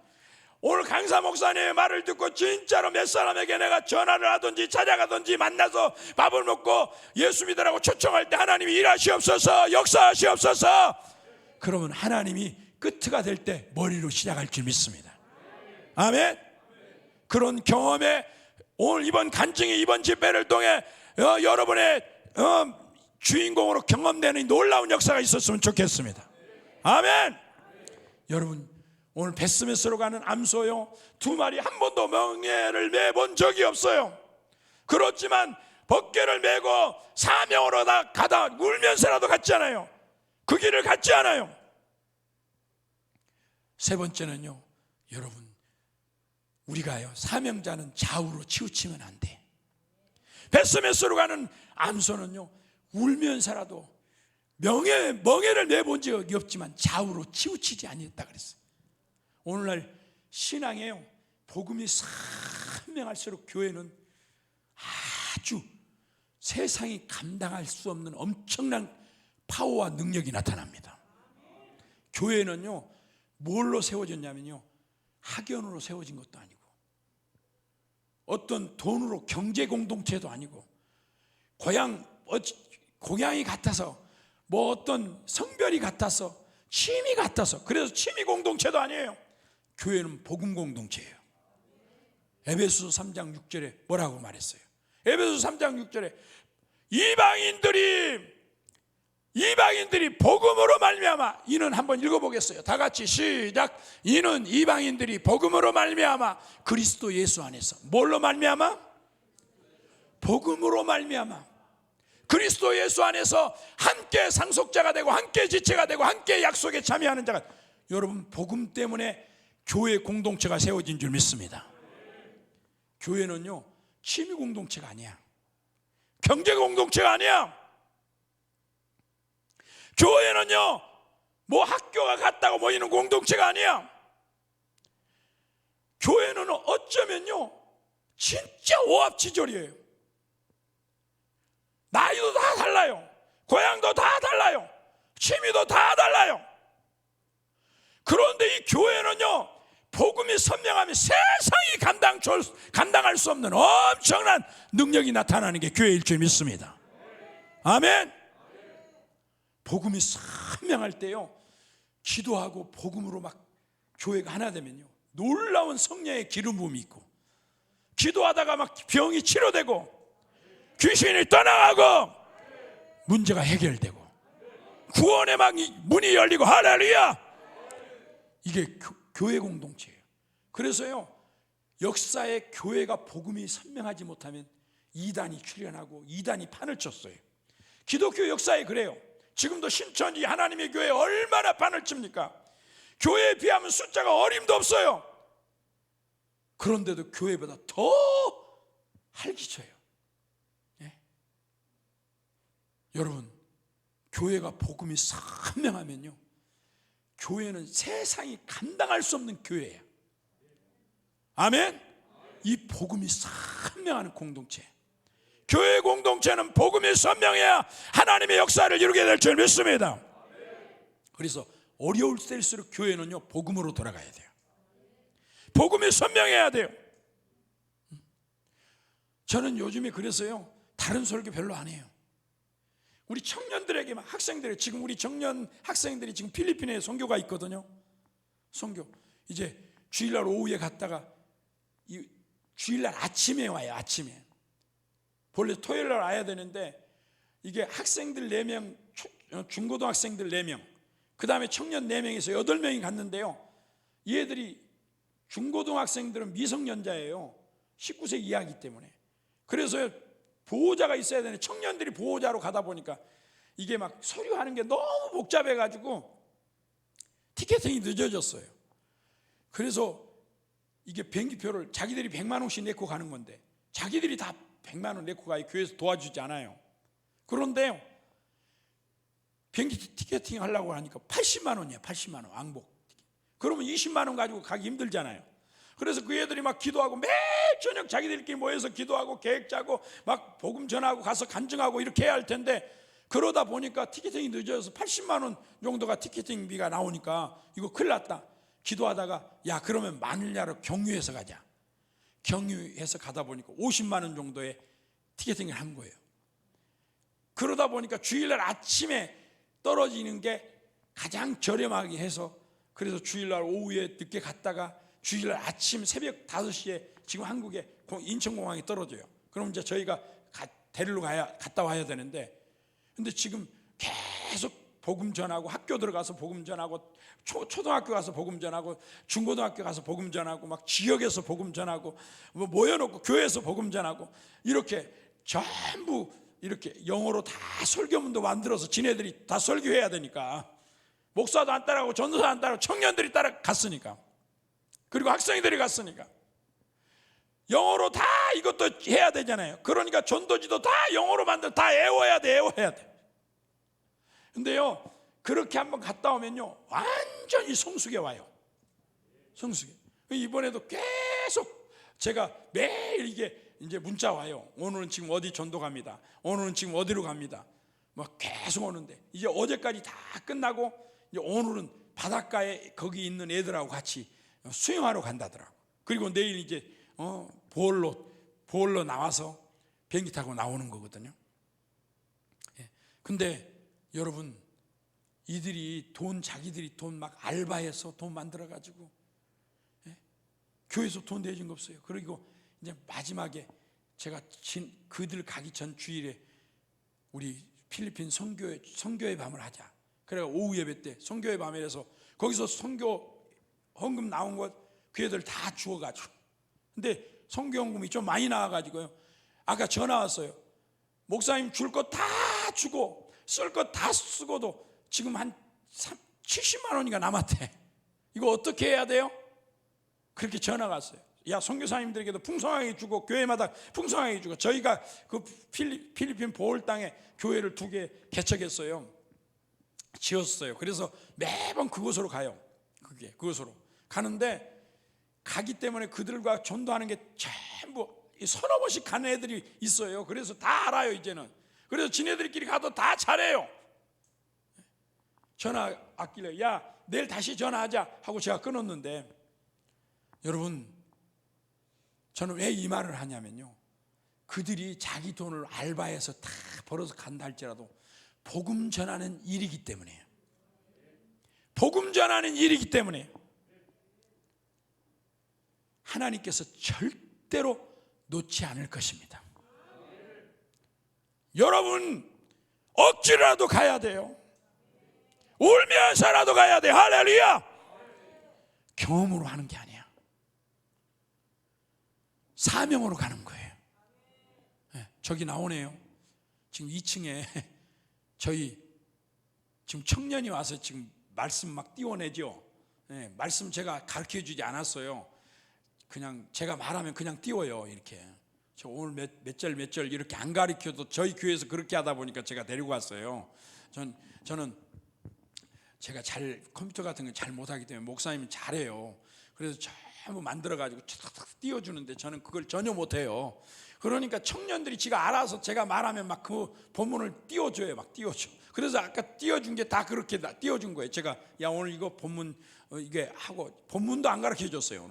오늘 강사 목사님의 말을 듣고 진짜로 몇 사람에게 내가 전화를 하든지 찾아가든지 만나서 밥을 먹고 예수 믿으라고 초청할 때 하나님이 일하시옵소서, 역사하시옵소서. 그러면 하나님이 끝가 될 때 머리로 시작할 줄 믿습니다. 아멘. 그런 경험에 오늘 이번 간증이, 이번 집회를 통해 여러분의 주인공으로 경험되는 놀라운 역사가 있었으면 좋겠습니다. 아멘. 여러분, 오늘 베스메스로 가는 암소요, 두 마리 한 번도 멍에를 매본 적이 없어요. 그렇지만 벗개를 메고 사명으로 가다 울면서라도 갔잖아요. 그 길을 갔지 않아요. 세 번째는요, 여러분, 우리가요, 사명자는 좌우로 치우치면 안 돼. 베스메스로 가는 암소는요, 울면서라도 멍에를 내본 적이 없지만 좌우로 치우치지 아니했다 그랬어요. 오늘날 신앙에요, 복음이 선명할수록 교회는 아주 세상이 감당할 수 없는 엄청난 파워와 능력이 나타납니다. 교회는요, 뭘로 세워졌냐면요, 학연으로 세워진 것도 아니고, 어떤 돈으로 경제 공동체도 아니고, 고향이 같아서, 뭐 어떤 성별이 같아서, 취미 같아서, 그래서 취미 공동체도 아니에요. 교회는 복음 공동체예요. 에베소서 3장 6절에 뭐라고 말했어요? 에베소서 3장 6절에 이방인들이 복음으로 말미암아, 이는 한번 읽어보겠어요. 다 같이 시작. 이는 이방인들이 복음으로 말미암아 그리스도 예수 안에서, 뭘로 말미암아? 복음으로 말미암아. 그리스도 예수 안에서 함께 상속자가 되고 함께 지체가 되고 함께 약속에 참여하는 자가, 여러분 복음 때문에 교회 공동체가 세워진 줄 믿습니다. 교회는요 취미 공동체가 아니야. 경제 공동체가 아니야. 교회는요 뭐 학교가 같다고 모이는 공동체가 아니야. 교회는 어쩌면요 진짜 오합지졸이에요. 나이도 다 달라요. 고향도 다 달라요. 취미도 다 달라요. 그런데 이 교회는요 복음이 선명하면 세상이 감당할 수 없는 엄청난 능력이 나타나는 게 교회일 줄 믿습니다. 아멘. 복음이 선명할 때요 기도하고 복음으로 막 교회가 하나 되면요 놀라운 성령의 기름 부음이 있고, 기도하다가 막 병이 치료되고 귀신이 떠나가고 문제가 해결되고 구원의 막 문이 열리고, 할렐루야. 이게 교회 공동체예요. 그래서요 역사에 교회가 복음이 선명하지 못하면 이단이 출현하고 이단이 판을 쳤어요. 기독교 역사에 그래요. 지금도 신천지 하나님의 교회 얼마나 판을 칩니까? 교회에 비하면 숫자가 어림도 없어요. 그런데도 교회보다 더 활기쳐요. 예? 여러분 교회가 복음이 선명하면요 교회는 세상이 감당할 수 없는 교회예요. 아멘. 이 복음이 선명한 공동체, 교회 공동체는 복음이 선명해야 하나님의 역사를 이루게 될 줄 믿습니다. 그래서 어려울 때일수록 교회는요 복음으로 돌아가야 돼요. 복음이 선명해야 돼요. 저는 요즘에 그래서요 다른 설교 별로 안 해요. 우리 청년들에게, 학생들에게, 지금 우리 청년 학생들이 지금 필리핀에 선교가 있거든요. 선교 이제 주일날 오후에 갔다가 주일날 아침에 와요. 아침에. 본래 토요일날 와야 되는데 이게 학생들 4명, 중고등학생들 4명, 그 다음에 청년 4명에서 8명이 갔는데요 얘들이 중고등학생들은 미성년자예요. 19세 이하이기 때문에. 그래서 보호자가 있어야 되는데 청년들이 보호자로 가다 보니까 이게 막 서류하는 게 너무 복잡해가지고 티켓팅이 늦어졌어요. 그래서 이게 비행기표를 자기들이 100만 원씩 내고 가는 건데 자기들이 다 100만 원 내고 가요. 교회에서 도와주지 않아요. 그런데요 비행기 티켓팅 하려고 하니까 80만 원이야. 80만 원 왕복. 그러면 20만 원 가지고 가기 힘들잖아요. 그래서 그 애들이 막 기도하고 매일 저녁 자기들끼리 모여서 기도하고 계획 짜고 막 복음 전하고 가서 간증하고 이렇게 해야 할 텐데, 그러다 보니까 티켓팅이 늦어져서 80만 원 정도가 티켓팅비가 나오니까 이거 큰일 났다. 기도하다가 야 그러면 마닐라로 경유해서 가자. 경유해서 가다 보니까 50만 원 정도의 티켓팅을 한 거예요. 그러다 보니까 주일날 아침에 떨어지는 게 가장 저렴하게 해서, 그래서 주일날 오후에 늦게 갔다가 주일날 아침 새벽 5시에 지금 한국에 인천공항에 떨어져요. 그럼 이제 저희가 데리러 갔다 와야 되는데, 근데 지금 계속 복음 전하고 학교 들어가서 복음 전하고 초등학교 가서 복음 전하고 중고등학교 가서 복음 전하고 막 지역에서 복음 전하고 뭐 모여놓고 교회에서 복음 전하고 이렇게 전부 이렇게 영어로 다 설교문도 만들어서 지네들이 다 설교해야 되니까, 목사도 안 따라가고 전도사 안 따라가고 청년들이 따라갔으니까, 그리고 학생들이 갔으니까 영어로 다 이것도 해야 되잖아요. 그러니까 전도지도 다 영어로 만들어 다 애워야 돼. 근데요 그렇게 한번 갔다 오면요 완전히 성숙해 와요. 성숙해. 이번에도 계속 제가 매일 이게 이제 문자 와요. 오늘은 지금 어디 전도 갑니다. 오늘은 지금 어디로 갑니다. 막 계속 오는데, 이제 어제까지 다 끝나고 이제 오늘은 바닷가에 거기 있는 애들하고 같이 수영하러 간다더라고. 그리고 내일 이제 보홀로 나와서 비행기 타고 나오는 거거든요. 근데 여러분 이들이 자기들이 돈 막 알바해서 돈 만들어 가지고 교회에서 돈 내준 거 없어요. 그리고 이제 마지막에 제가 그들 가기 전 주일에 우리 필리핀 선교의 밤을 하자. 그래 오후 예배 때 선교의 밤이라서 거기서 선교 헌금 나온 것 그 애들 다 주워가지고, 근데 선교 헌금이 좀 많이 나와가지고요 아까 전화 왔어요. 목사님 줄 거 다 주고 쓸 거 다 쓰고도 지금 한 70만 원인가 남았대. 이거 어떻게 해야 돼요? 그렇게 전화가 왔어요. 야, 선교사님들에게도 풍성하게 주고 교회마다 풍성하게 주고. 저희가 그 필리핀 보홀 땅에 교회를 2개 개척했어요. 지었어요. 그래서 매번 그곳으로 가요. 그곳으로 가는데, 가기 때문에 그들과 전도하는 게 전부 서너 번씩 가는 애들이 있어요. 그래서 다 알아요 이제는. 그래서 지네들끼리 가도 다 잘해요. 전화 왔길래 야, 내일 다시 전화하자 하고 제가 끊었는데, 여러분, 저는 왜 이 말을 하냐면요, 그들이 자기 돈을 알바해서 다 벌어서 간다 할지라도 복음 전하는 일이기 때문에요. 복음 전하는 일이기 때문에 하나님께서 절대로 놓지 않을 것입니다. 여러분, 억지로라도 가야 돼요. 울면서라도 가야 돼. 할렐루야. 경험으로 하는 게 아니야. 사명으로 가는 거예요. 저기 나오네요. 지금 2층에 저희 지금 청년이 와서 지금 말씀 막 띄워내죠. 말씀 제가 가르쳐 주지 않았어요. 그냥 제가 말하면 그냥 띄워요. 이렇게. 저 오늘 몇 절 이렇게 안 가르쳐도 저희 교회에서 그렇게 하다 보니까 제가 데리고 왔어요. 저는 제가 잘 컴퓨터 같은 거 잘 못하기 때문에 목사님은 잘해요. 그래서 전부 만들어가지고 탁탁 띄워주는데 저는 그걸 전혀 못해요. 그러니까 청년들이 지가 알아서 제가 말하면 막 그 본문을 띄워줘요. 막 띄워줘. 그래서 아까 띄워준 게 다 그렇게 다 띄워준 거예요. 제가 야, 오늘 이거 본문 이게 하고, 본문도 안 가르쳐 줬어요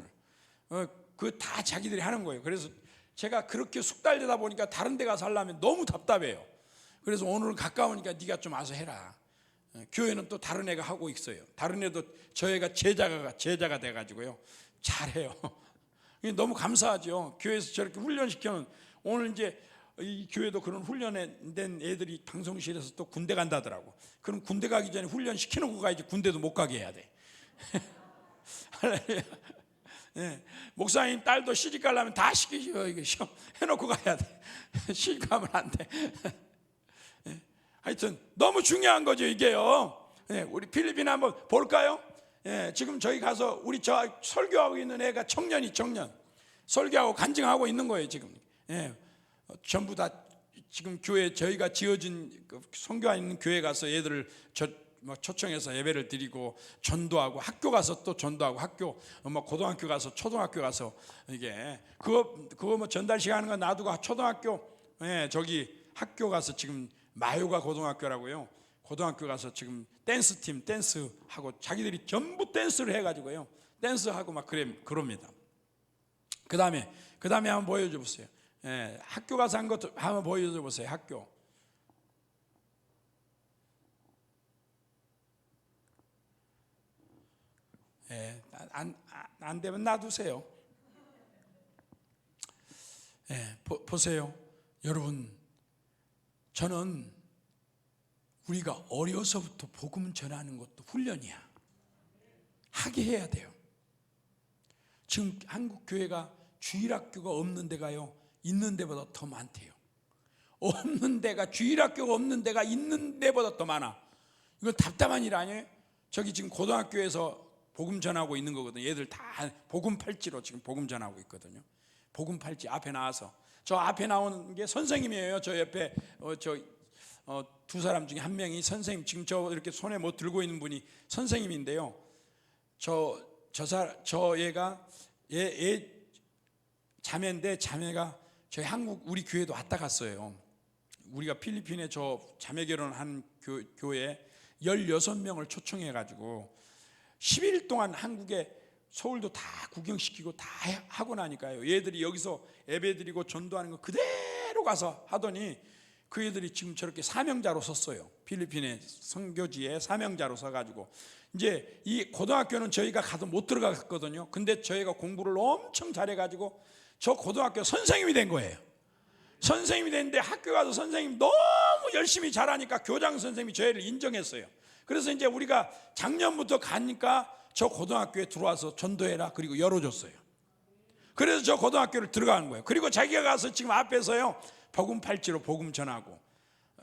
오늘. 그 다 자기들이 하는 거예요. 그래서 제가 그렇게 숙달되다 보니까 다른 데 가서 하려면 너무 답답해요. 그래서 오늘 가까우니까 네가 좀 와서 해라. 교회는 또 다른 애가 하고 있어요. 다른 애도 저 애가 제자가 돼가지고요, 잘해요. 너무 감사하죠. 교회에서 저렇게 훈련시켜놓은, 오늘 이제 이 교회도 그런 훈련된 애들이 방송실에서 또 군대 간다더라고. 그럼 군대 가기 전에 훈련시켜놓고 가야지 군대도 못 가게 해야 돼. 네. 목사님 딸도 시집 가려면 다 시키죠. 이게 시험 해놓고 가야 돼. 시집 가면 안 돼. 네. 하여튼 너무 중요한 거죠 이게요. 네. 우리 필리핀 한번 볼까요? 네. 지금 저희 가서 우리 저 설교하고 있는 애가 청년 설교하고 간증하고 있는 거예요 지금. 네. 전부 다 지금 교회 저희가 지어진 선교하는 교회 가서 애들을 초청해서 예배를 드리고 전도하고, 학교 가서 또 전도하고, 학교 고등학교 가서 초등학교 가서 이게 그거 뭐 전달식 하는 거 놔두고 초등학교, 저기 학교 가서 지금 마요가 고등학교라고요. 고등학교 가서 지금 댄스팀 댄스하고 자기들이 전부 댄스를 해가지고요, 댄스하고 막 그럽니다. 그 다음에 한번 보여줘 보세요. 학교 가서 한 것도 한번 보여줘 보세요. 학교. 안 되면 놔두세요. 보세요. 여러분, 저는 우리가 어려서부터 복음 전하는 것도 훈련이야. 하게 해야 돼요. 지금 한국 교회가 주일학교가 없는 데가요, 있는 데보다 더 많대요. 없는 데가, 주일학교가 없는 데가 있는 데보다 더 많아. 이건 답답한 일 아니에요? 저기 지금 고등학교에서 복음 전하고 있는 거거든요. 얘들 다 복음 팔찌로 지금 복음 전하고 있거든요. 복음 팔찌 앞에 나와서, 저 앞에 나오는 게 선생님이에요. 저 옆에 두 사람 중에 한 명이 선생님, 지금 저 이렇게 손에 뭐 들고 있는 분이 선생님인데요. 저 얘가 얘 자매인데, 자매가 저희 한국 우리 교회도 왔다 갔어요. 우리가 필리핀에 저 자매 결혼한 교회에 16명을 초청해 가지고 10일 동안 한국에 서울도 다 구경시키고 다 하고 나니까요, 얘들이 여기서 예배드리고 전도하는 거 그대로 가서 하더니 그 애들이 지금 저렇게 사명자로 섰어요. 필리핀의 선교지에 사명자로 서가지고, 이제 이 고등학교는 저희가 가도 못 들어갔거든요. 근데 저희가 공부를 엄청 잘해가지고 저 고등학교 선생님이 된 거예요. 선생님이 됐는데 학교 가서 선생님 너무 열심히 잘하니까 교장 선생님이 저희를 인정했어요. 그래서 이제 우리가 작년부터 가니까 저 고등학교에 들어와서 전도해라, 그리고 열어줬어요. 그래서 저 고등학교를 들어가는 거예요. 그리고 자기가 가서 지금 앞에서요 복음 팔찌로 복음 전하고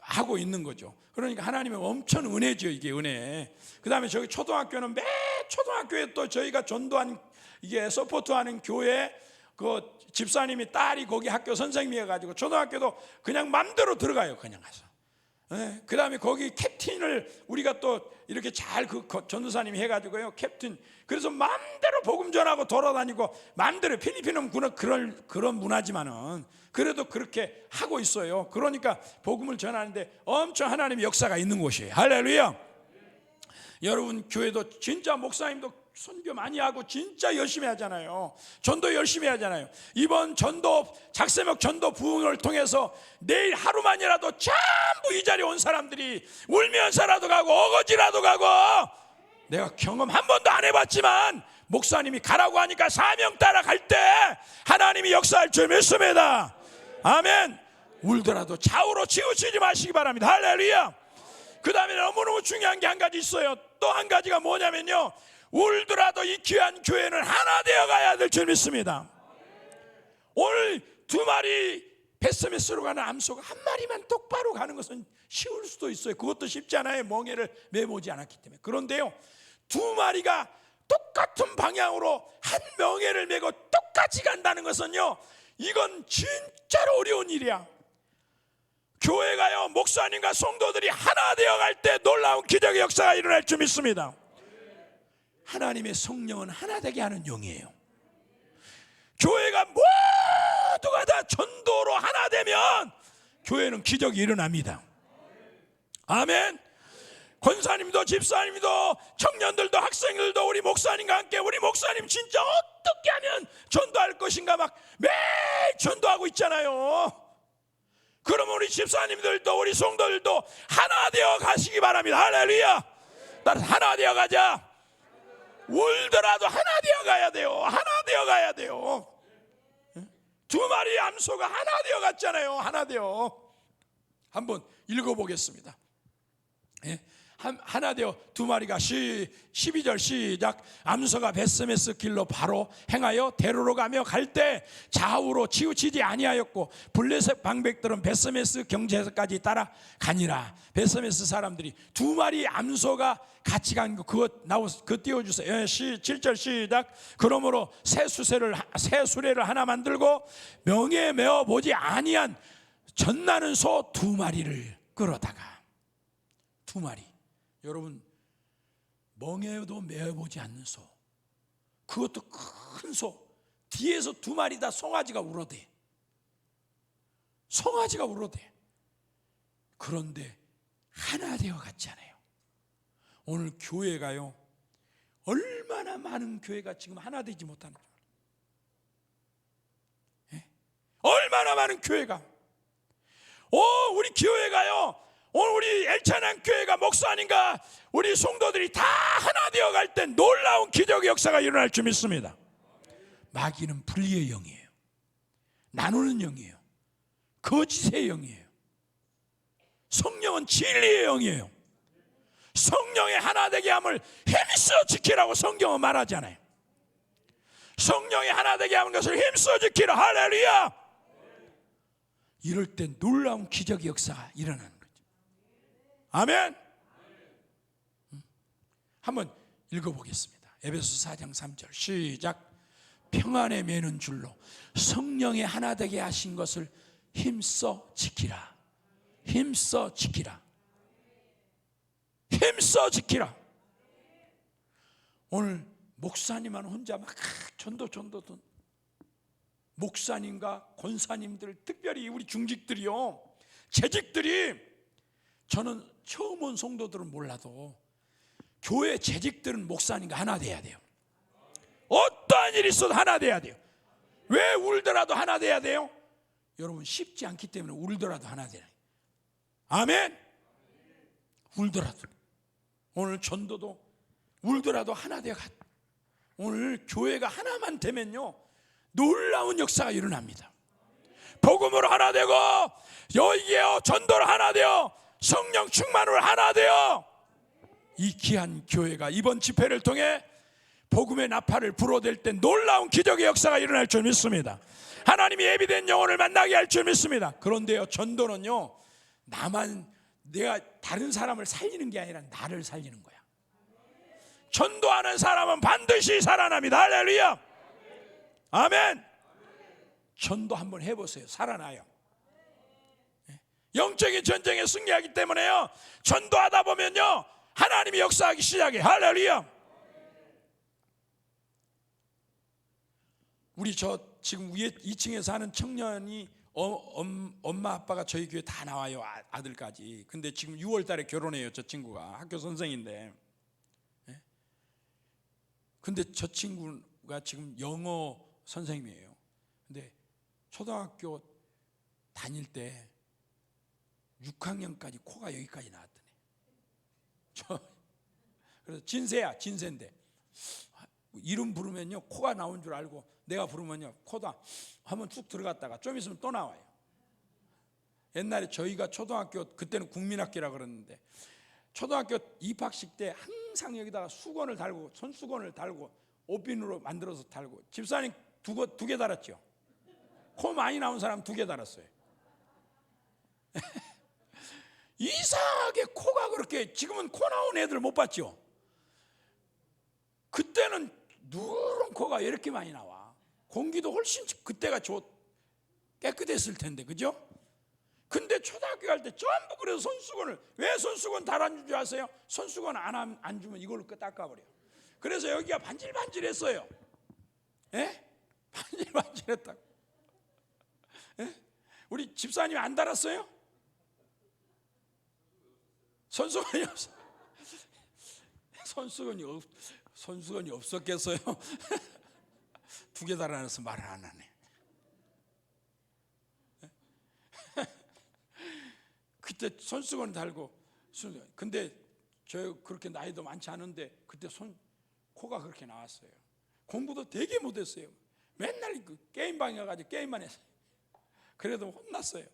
하고 있는 거죠. 그러니까 하나님의 엄청 은혜죠, 이게 은혜. 그 다음에 저기 초등학교는 매 초등학교에 또 저희가 전도한 이게 서포트하는 교회 그 집사님이 딸이 거기 학교 선생님이어가지고 초등학교도 그냥 맘대로 들어가요, 그냥 가서. 그 다음에 거기 캡틴을 우리가 또 이렇게 잘 그 전도사님이 해가지고요, 캡틴. 그래서 맘대로 복음 전하고 돌아다니고 맘대로. 필리핀은 그런 문화지만은 그래도 그렇게 하고 있어요. 그러니까 복음을 전하는데 엄청 하나님의 역사가 있는 곳이에요. 할렐루야. 여러분 교회도 진짜 목사님도 선교 많이 하고 진짜 열심히 하잖아요. 전도 열심히 하잖아요. 이번 전도 작세목 전도 부흥을 통해서 내일 하루만이라도 전부 이 자리에 온 사람들이 울면서라도 가고 어거지라도 가고, 내가 경험 한 번도 안 해봤지만 목사님이 가라고 하니까 사명 따라 갈 때 하나님이 역사할 줄 믿습니다. 아멘. 울더라도 좌우로 치우치지 마시기 바랍니다. 할렐루야. 그 다음에 너무너무 중요한 게 한 가지 있어요. 또 한 가지가 뭐냐면요, 울더라도 이 귀한 교회는 하나 되어 가야 될 줄 믿습니다. 오늘 2마리 베스메스로 가는 암소가 한 마리만 똑바로 가는 것은 쉬울 수도 있어요. 그것도 쉽지 않아요. 멍에를 매보지 않았기 때문에. 그런데요, 2마리가 똑같은 방향으로 한 멍에를 메고 똑같이 간다는 것은요, 이건 진짜로 어려운 일이야. 교회가요, 목사님과 성도들이 하나 되어 갈 때 놀라운 기적의 역사가 일어날 줄 믿습니다. 하나님의 성령은 하나 되게 하는 영이에요. 교회가 모두가 다 전도로 하나 되면 교회는 기적이 일어납니다. 아멘. 권사님도 집사님도 청년들도 학생들도 우리 목사님과 함께, 우리 목사님 진짜 어떻게 하면 전도할 것인가 막 매일 전도하고 있잖아요. 그러면 우리 집사님들도 우리 성도들도 하나 되어 가시기 바랍니다. 할렐루야. 따라서 하나 되어 가자. 울더라도 하나 되어 가야 돼요. 하나 되어 가야 돼요. 2마리 암소가 하나 되어 갔잖아요. 하나 되어. 한번 읽어보겠습니다. 하나 되어 2마리가 12절 시작. 암소가 베스메스 길로 바로 행하여 대로로 가며 갈 때 좌우로 치우치지 아니하였고 블레셋 방백들은 베스메스 경제까지 따라 가니라. 베스메스 사람들이 2마리 암소가 같이 간 거 그거 띄워주세요. 7절 시작. 그러므로 새 수레를 하나 만들고 명에 메어 보지 아니한 전나는 소 2마리를 끌어다가. 2마리. 여러분, 멍에도 메어보지 않는 소, 그것도 큰 소, 뒤에서 2마리 다 송아지가 울어대. 송아지가 울어대. 그런데 하나 되어 갔잖아요. 오늘 교회가요, 얼마나 많은 교회가 지금 하나 되지 못하는 거예요. 얼마나 많은 교회가, 우리 교회가요, 오늘 우리 엘찬한 교회가 목사님과 우리 성도들이 다 하나 되어 갈 때 놀라운 기적의 역사가 일어날 줄 믿습니다. 마귀는 분리의 영이에요. 나누는 영이에요. 거짓의 영이에요. 성령은 진리의 영이에요. 성령의 하나 되게 함을 힘써 지키라고 성경은 말하잖아요. 성령의 하나 되게 하는 것을 힘써 지키라. 할렐루야. 이럴 때 놀라운 기적의 역사가 일어나는 거죠. 아멘. 한번 읽어보겠습니다. 에베소 4장 3절 시작. 평안에 매는 줄로 성령의 하나 되게 하신 것을 힘써 지키라. 힘써 지키라. 힘써 지키라. 오늘 목사님만 혼자 막 전도 목사님과 권사님들, 특별히 우리 중직들이요, 재직들이, 저는 처음 온 성도들은 몰라도 교회 재직들은 목사님과 하나 돼야 돼요. 어떠한 일이 있어도 하나 돼야 돼요. 왜 울더라도 하나 돼야 돼요? 여러분, 쉽지 않기 때문에 울더라도 하나 돼요. 아멘. 울더라도, 오늘 전도도 울더라도 하나 되어 갔. 오늘 교회가 하나만 되면요, 놀라운 역사가 일어납니다. 복음으로 하나 되고, 여기에요 전도로 하나 되어, 성령 충만으로 하나 되어, 이 귀한 교회가 이번 집회를 통해 복음의 나팔을 불어댈 때 놀라운 기적의 역사가 일어날 줄 믿습니다. 하나님이 예비된 영혼을 만나게 할 줄 믿습니다. 그런데요, 전도는요, 내가 다른 사람을 살리는 게 아니라 나를 살리는 거야. 전도하는 사람은 반드시 살아납니다. 할렐루야. 아멘. 전도 한번 해보세요. 살아나요. 영적인 전쟁에 승리하기 때문에요, 전도하다 보면요, 하나님이 역사하기 시작해. 할렐루야. 우리 지금 위에 2층에 사는 청년이 엄마 아빠가 저희 교회 다 나와요. 아들까지. 근데 지금 6월 달에 결혼해요. 저 친구가 학교 선생인데. 근데 저 친구가 지금 영어 선생님이에요. 근데 초등학교 다닐 때 6학년까지 코가 여기까지 나왔더니. 그래서 진세인데 이름 부르면요, 코가 나온 줄 알고, 내가 부르면요, 코다 한번 쭉 들어갔다가 좀 있으면 또 나와요. 옛날에 저희가 초등학교, 그때는 국민학교라 그랬는데, 초등학교 입학식 때 항상 여기다가 수건을 달고, 손수건을 달고, 옷비누로 만들어서 달고. 집사님 두 개 달았죠? 코 많이 나온 사람 2개 달았어요. 이상하게 코가 그렇게, 지금은 코 나온 애들 못 봤죠? 그때는 누런 코가 이렇게 많이 나와. 공기도 훨씬 그때가 깨끗했을 텐데, 그죠? 근데 초등학교 갈 때 전부 그래서 손수건을, 왜 손수건 달아준 줄 아세요? 손수건 안 주면 이걸로 닦아버려. 그래서 여기가 반질반질했어요. 예? 반질반질했다고. 예? 우리 집사님 안 달았어요? 손수건이 없어. 손수건이 없었겠어요? 2개 달아놔서 말을 안 하네. 그때 손수건 달고, 근데 저 그렇게 나이도 많지 않은데 그때 코가 그렇게 나왔어요. 공부도 되게 못했어요. 맨날 그 게임방에 가가지고 게임만 했어요. 그래도 혼났어요.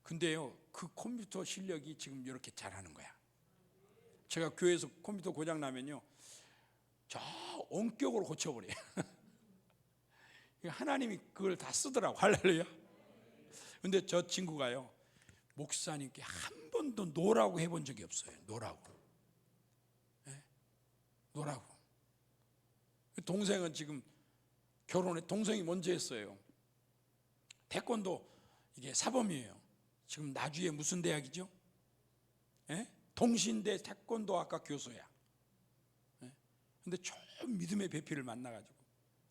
근데요, 그 컴퓨터 실력이 지금 이렇게 잘하는 거야. 제가 교회에서 컴퓨터 고장 나면요, 저 원격으로 고쳐버려요. 하나님이 그걸 다 쓰더라고. 할렐루야. 근데 저 친구가요, 목사님께 한 번도 노라고 해본 적이 없어요. 노라고. 동생은 지금 결혼해, 동생이 먼저 했어요. 태권도 이게 사범이에요. 지금 나주에 무슨 대학이죠? 동신대 태권도학과 교수야. 근데 처음 믿음의 배필을 만나가지고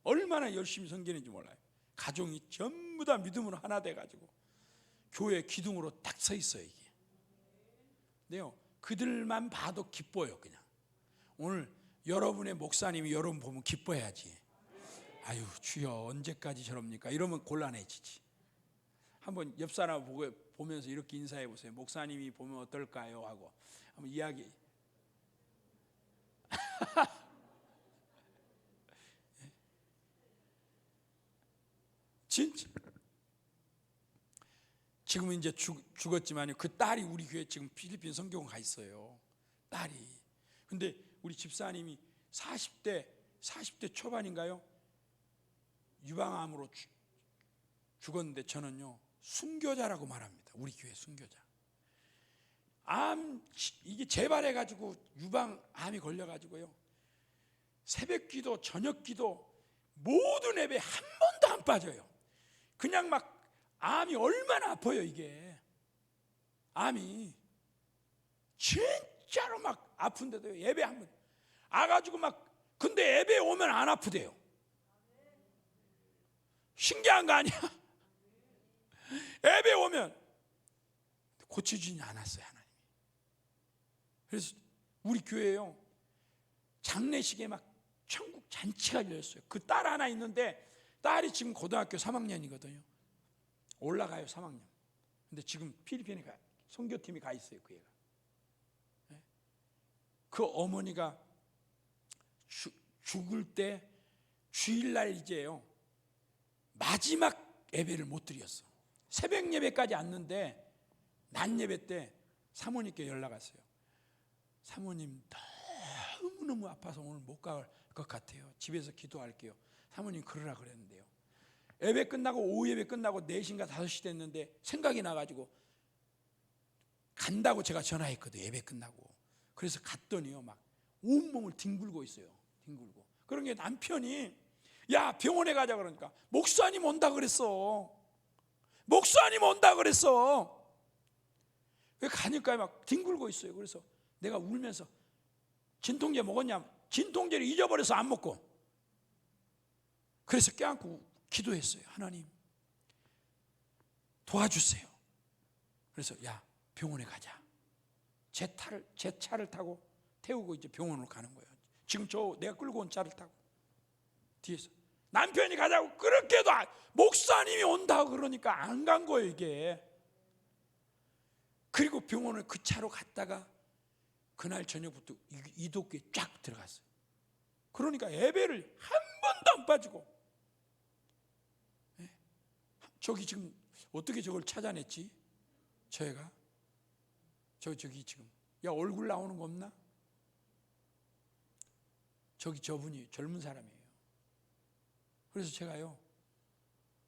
얼마나 열심히 섬기는지 몰라요. 가정이 전부 다 믿음으로 하나 돼가지고 교회 기둥으로 딱 서 있어요, 이게. 근데요, 그들만 봐도 기뻐요, 그냥. 오늘 여러분의 목사님이 여러분 보면 기뻐해야지. 아유, 주여 언제까지 저럽니까? 이러면 곤란해지지. 한번 옆 사람 보면서 이렇게 인사해 보세요. 목사님이 보면 어떨까요? 하고 한번 이야기. 진짜. 지금은 이제 죽었지만요, 그 딸이 우리 교회 지금 필리핀 선교원 가 있어요. 딸이. 근데 우리 집사님이 40대 초반인가요? 유방암으로 죽었는데 저는요, 순교자라고 말합니다. 우리 교회 순교자. 이게 재발해가지고 유방암이 걸려가지고요, 새벽 기도, 저녁 기도, 모든 예배 한 번도 안 빠져요. 그냥 막 암이 얼마나 아파요, 이게. 암이 진짜로 막 아픈데도 예배 한 번 아가지고 막, 근데 예배 오면 안 아프대요. 신기한 거 아니야? 예배 오면 고쳐주지 않았어요, 하나님. 그래서 우리 교회요, 장례식에 막 천국 잔치가 열렸어요. 그 딸 하나 있는데, 딸이 지금 고등학교 3학년이거든요. 올라가요, 3학년. 근데 지금 필리핀에 선교팀이 가 있어요, 그 애가. 그 어머니가 죽을 때 주일날 이제요, 마지막 예배를 못 드렸어. 새벽 예배까지 왔는데 낮 예배 때 사모님께 연락 왔어요. 사모님 너무너무 아파서 오늘 못 갈 것 같아요. 집에서 기도할게요. 사모님 그러라 그랬는데요, 예배 끝나고 오후 예배 끝나고 4시인가 5시 됐는데 생각이 나가지고 간다고 제가 전화했거든요. 예배 끝나고. 그래서 갔더니요, 막 온몸을 뒹굴고 있어요. 뒹굴고. 그런 게 남편이 야, 병원에 가자 그러니까 목사님 온다 그랬어. 목사님 온다 그랬어. 가니까 막 뒹굴고 있어요. 그래서 내가 울면서 진통제 먹었냐? 진통제를 잊어버려서 안 먹고. 그래서 껴안고 기도했어요. 하나님 도와주세요. 그래서 야, 병원에 가자. 제 차를 타고 태우고 이제 병원으로 가는 거예요. 지금 내가 끌고 온 차를 타고 뒤에서 남편이 가자고 그렇게도 목사님이 온다 그러니까 안 간 거예요, 이게. 그리고 병원을 그 차로 갔다가 그날 저녁부터 이독교에 쫙 들어갔어요. 그러니까 예배를 한 번도 안 빠지고. 저기 지금 어떻게 저걸 찾아냈지? 저희가 저기 지금 야, 얼굴 나오는 거 없나? 저분이 젊은 사람이에요. 그래서 제가요,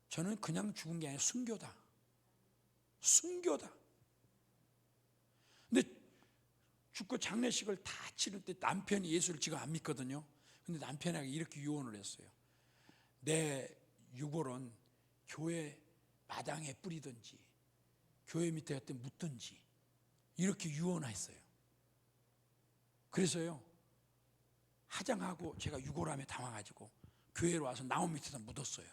저는 그냥 죽은 게 아니라 순교다. 근데 죽고 장례식을 다 치를 때 남편이 예수를 지금 안 믿거든요. 근데 남편에게 이렇게 유언을 했어요. 내 유골은 교회 마당에 뿌리든지 교회 밑에 갖다 묻든지 이렇게 유언했어요. 그래서요, 하장하고 제가 유골함에 담아가지고 교회로 와서 나무 밑에다 묻었어요.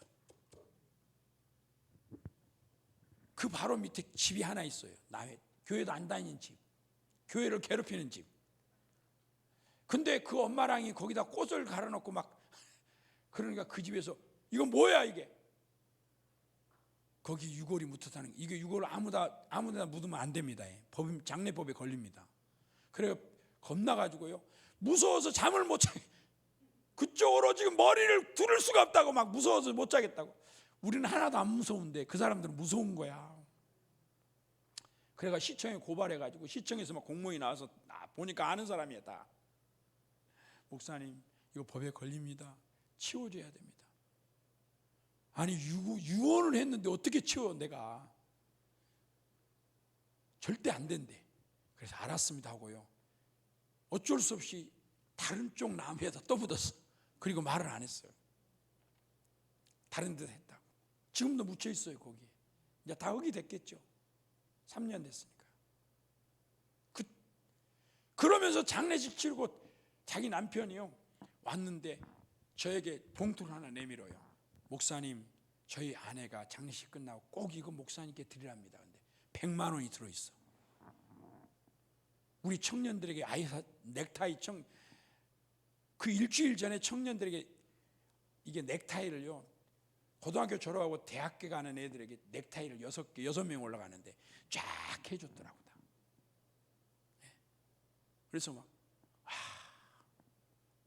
그 바로 밑에 집이 하나 있어요. 교회도 안 다니는 집, 교회를 괴롭히는 집. 근데 그 엄마랑이 거기다 꽃을 갈아놓고 막 그러니까 그 집에서 이건 뭐야 이게? 거기 유골이 묻었다는, 이게 유골을 아무데나 묻으면 안 됩니다. 장례법에 걸립니다. 그래 겁나가지고요, 무서워서 잠을 못 자. 그쪽으로 지금 머리를 두를 수가 없다고 막 무서워서 못 자겠다고. 우리는 하나도 안 무서운데 그 사람들은 무서운 거야. 그래가 시청에 고발해가지고 시청에서 막 공무원이 나와서 보니까 아는 사람이야 다. 목사님 이거 법에 걸립니다. 치워줘야 됩니다. 아니 유언을 했는데 어떻게 치워 내가. 절대 안 된대. 그래서 알았습니다 하고요, 어쩔 수 없이 다른 쪽 나무에다 떠묻었어. 그리고 말을 안 했어요. 다른 데다 했다고. 지금도 묻혀 있어요 거기에. 이제 다 흙이 됐겠죠. 3년 됐으니까. 그러면서 장례식 치르고 자기 남편이요 왔는데 저에게 봉투를 하나 내밀어요. 목사님, 저희 아내가 장례식 끝나고 꼭 이거 목사님께 드리랍니다. 근데 100만 원이 들어있어. 우리 청년들에게 넥타이 그 일주일 전에 청년들에게 이게 넥타이를요, 고등학교 졸업하고 대학교 가는 애들에게 넥타이를 6명 올라가는데 쫙 해줬더라고. 그래서 막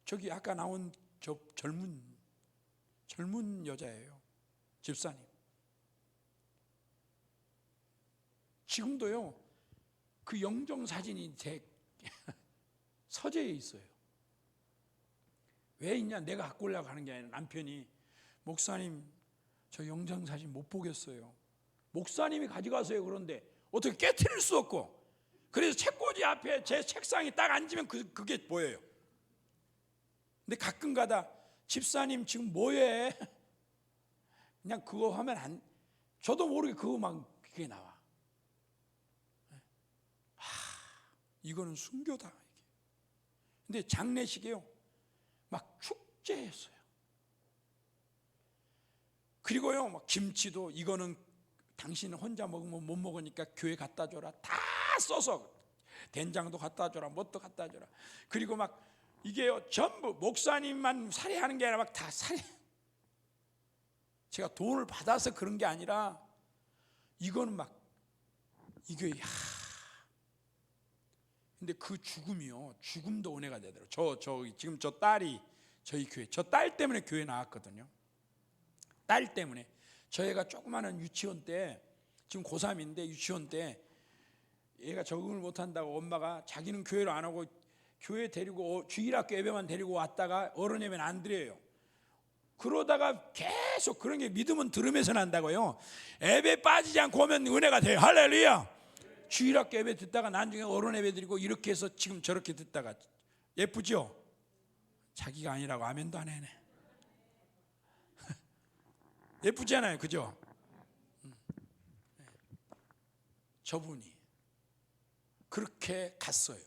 저기 아까 나온 저 젊은 여자예요. 집사님. 지금도요 그 영정 사진이 제 서재에 있어요. 왜 있냐, 내가 갖고 오려고 하는 게 아니라 남편이 목사님 저 영정 사진 못 보겠어요. 목사님이 가져가세요. 그런데 어떻게 깨트릴 수 없고, 그래서 책꽂이 앞에 제 책상에 딱 앉으면 그게 보여요. 근데 가끔 가다 집사님 지금 뭐해? 그냥 그거 하면 저도 모르게 그거 막 그게 나와. 이거는 순교다. 이게. 근데 장례식이요 막 축제했어요. 그리고요 막 김치도 이거는 당신 혼자 먹으면 못 먹으니까 교회 갖다 줘라. 다 써서 된장도 갖다 줘라, 뭣도 갖다 줘라. 그리고 막 이게요 전부 목사님만 살해하는 게 아니라 막 다 살해. 제가 돈을 받아서 그런 게 아니라 이거는 막 이게 근데 그 죽음이요, 죽음도 은혜가 되더라고요. 지금 저 딸이 저희 교회, 저 딸 때문에 교회 나왔거든요. 딸 때문에. 저희가 조그마한 유치원 때, 지금 고3인데 유치원 때 얘가 적응을 못한다고 엄마가 자기는 교회를 안 오고 교회 데리고 주일학교 예배만 데리고 왔다가 어른 예배는 안 드려요. 그러다가 계속 그런 게 믿음은 들으면서 난다고요. 예배 빠지지 않고 오면 은혜가 돼요. 할렐루야. 주일학교 예배 듣다가 나중에 어른 예배 드리고 이렇게 해서 지금 저렇게 듣다가 예쁘죠? 자기가 아니라고 아멘도 안 해네. 예쁘잖아요, 그죠? 저분이 그렇게 갔어요.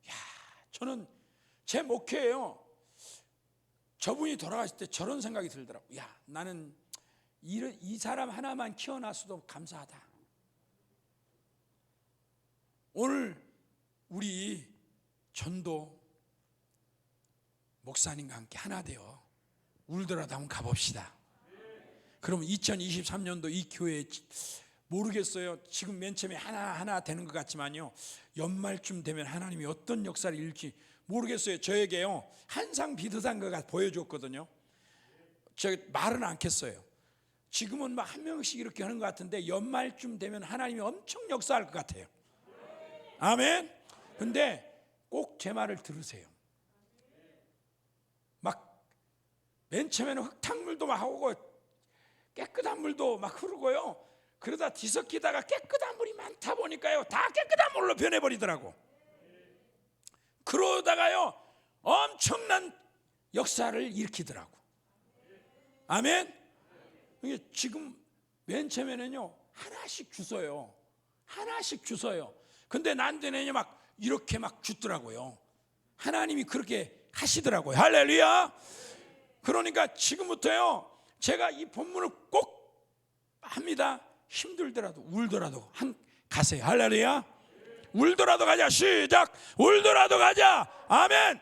야, 저는 제 목회예요. 저분이 돌아가실 때 저런 생각이 들더라고요. 야, 나는 이 사람 하나만 키워놨어도 감사하다. 오늘 우리 전도 목사님과 함께 하나 되어 울더라도 한번 가봅시다. 그럼 2023년도 이 교회 모르겠어요. 지금 맨 처음에 하나 되는 것 같지만요, 연말쯤 되면 하나님이 어떤 역사를 일으킬지 모르겠어요. 저에게요 한상 비슷한 거가 보여줬거든요. 저 말은 않겠어요. 지금은 막 한 명씩 이렇게 하는 것 같은데 연말쯤 되면 하나님이 엄청 역사할 것 같아요. 아멘. 근데 꼭 제 말을 들으세요. 막 맨 처음에는 흙탕물도 막 하고 깨끗한 물도 막 흐르고요. 그러다 뒤섞이다가 깨끗한 물이 많다 보니까요 다 깨끗한 물로 변해버리더라고. 그러다가요 엄청난 역사를 일으키더라고. 아멘. 이게 지금 맨 처음에는요 하나씩 주워요. 하나씩 주워요. 근데 난데는요 막 이렇게 막 주더라고요. 하나님이 그렇게 하시더라고요. 할렐루야. 그러니까 지금부터요 제가 이 본문을 꼭 합니다. 힘들더라도 울더라도 가세요. 할렐루야. 울더라도 가자. 시작. 울더라도 가자. 아멘.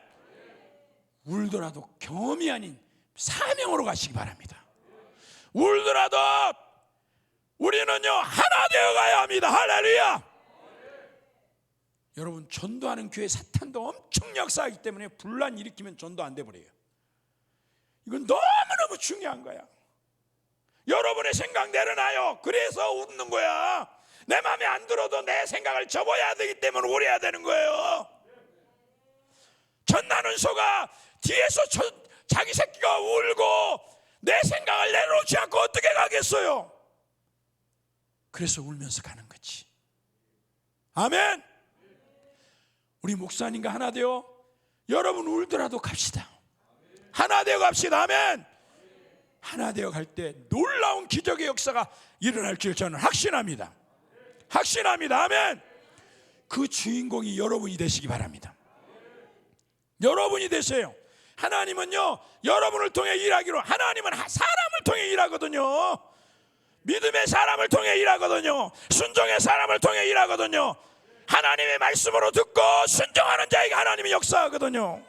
울더라도 경험이 아닌 사명으로 가시기 바랍니다. 울더라도 우리는요 하나 되어 가야 합니다. 할렐루야. 여러분 전도하는 교회 사탄도 엄청 역사하기 때문에 분란 일으키면 전도 안 돼버려요. 이건 너무너무 중요한 거야. 여러분의 생각 내려놔요. 그래서 웃는 거야. 내 마음에 안 들어도 내 생각을 접어야 되기 때문에 울어야 되는 거예요. 전나는 소가 뒤에서 자기 새끼가 울고 내 생각을 내려놓지 않고 어떻게 가겠어요? 그래서 울면서 가는 거지. 아멘. 우리 목사님과 하나 되어 여러분 울더라도 갑시다. 하나 되어 갑시다. 아멘. 하나 되어 갈 때 놀라운 기적의 역사가 일어날 줄 저는 확신합니다. 확신합니다. 아멘. 그 주인공이 여러분이 되시기 바랍니다. 여러분이 되세요. 하나님은요 여러분을 통해 일하기로, 하나님은 사람을 통해 일하거든요. 믿음의 사람을 통해 일하거든요. 순종의 사람을 통해 일하거든요. 하나님의 말씀으로 듣고 순종하는 자에게 하나님이 역사하거든요.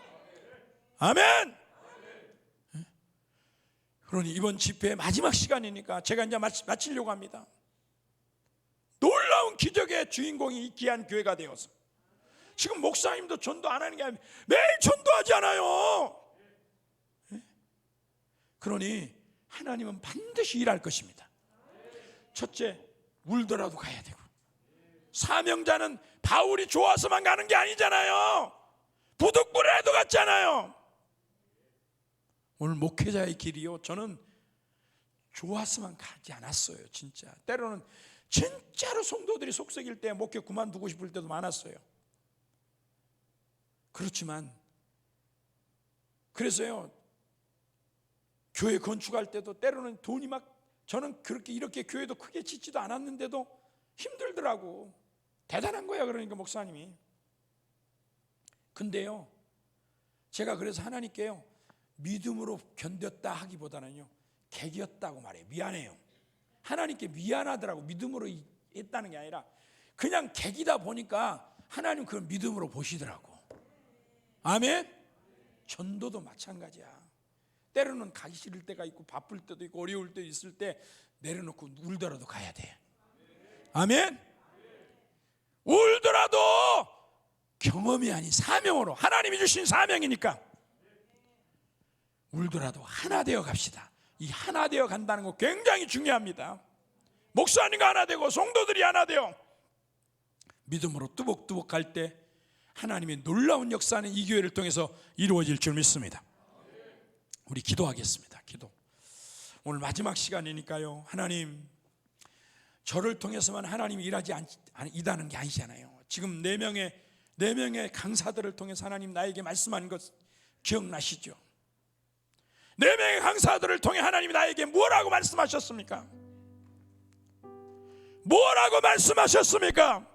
아멘. 그러니 이번 집회의 마지막 시간이니까 제가 이제 마치려고 합니다. 놀라운 기적의 주인공이 이 귀한 교회가 되어서 지금 목사님도 전도 안 하는 게 아니라 매일 전도하지 않아요. 그러니 하나님은 반드시 일할 것입니다. 첫째, 울더라도 가야 되고, 사명자는 바울이 좋아서만 가는 게 아니잖아요. 부득불이라도 갔잖아요. 오늘 목회자의 길이요, 저는 좋아서만 가지 않았어요. 진짜 때로는 진짜로 성도들이 속썩일 때 목회 그만두고 싶을 때도 많았어요. 그렇지만 그래서요 교회 건축할 때도 때로는 돈이 막, 저는 그렇게 이렇게 교회도 크게 짓지도 않았는데도 힘들더라고. 대단한 거야. 그러니까 목사님이. 근데요 제가 그래서 하나님께요 믿음으로 견뎠다 하기보다는요 개겼다고 말해요. 미안해요. 하나님께 미안하더라고. 믿음으로 했다는 게 아니라 그냥 개기다 보니까 하나님 그걸 믿음으로 보시더라고. 아멘. 전도도 마찬가지야. 때로는 가기 싫을 때가 있고 바쁠 때도 있고 어려울 때도 있을 때 내려놓고 울더라도 가야 돼. 아멘. 울더라도 경험이 아닌 사명으로, 하나님이 주신 사명이니까 울더라도 하나 되어 갑시다. 이 하나 되어 간다는 거 굉장히 중요합니다. 목사님과 하나 되고 성도들이 하나 되어 믿음으로 뚜벅뚜벅 갈 때 하나님의 놀라운 역사는 이 교회를 통해서 이루어질 줄 믿습니다. 우리 기도하겠습니다. 기도. 오늘 마지막 시간이니까요, 하나님, 저를 통해서만 하나님이 일하지 이다는 게 아니잖아요. 지금 네 명의 강사들을 통해서 하나님 나에게 말씀한 것 기억나시죠? 4명의 강사들을 통해 하나님이 나에게 뭐라고 말씀하셨습니까? 뭐라고 말씀하셨습니까?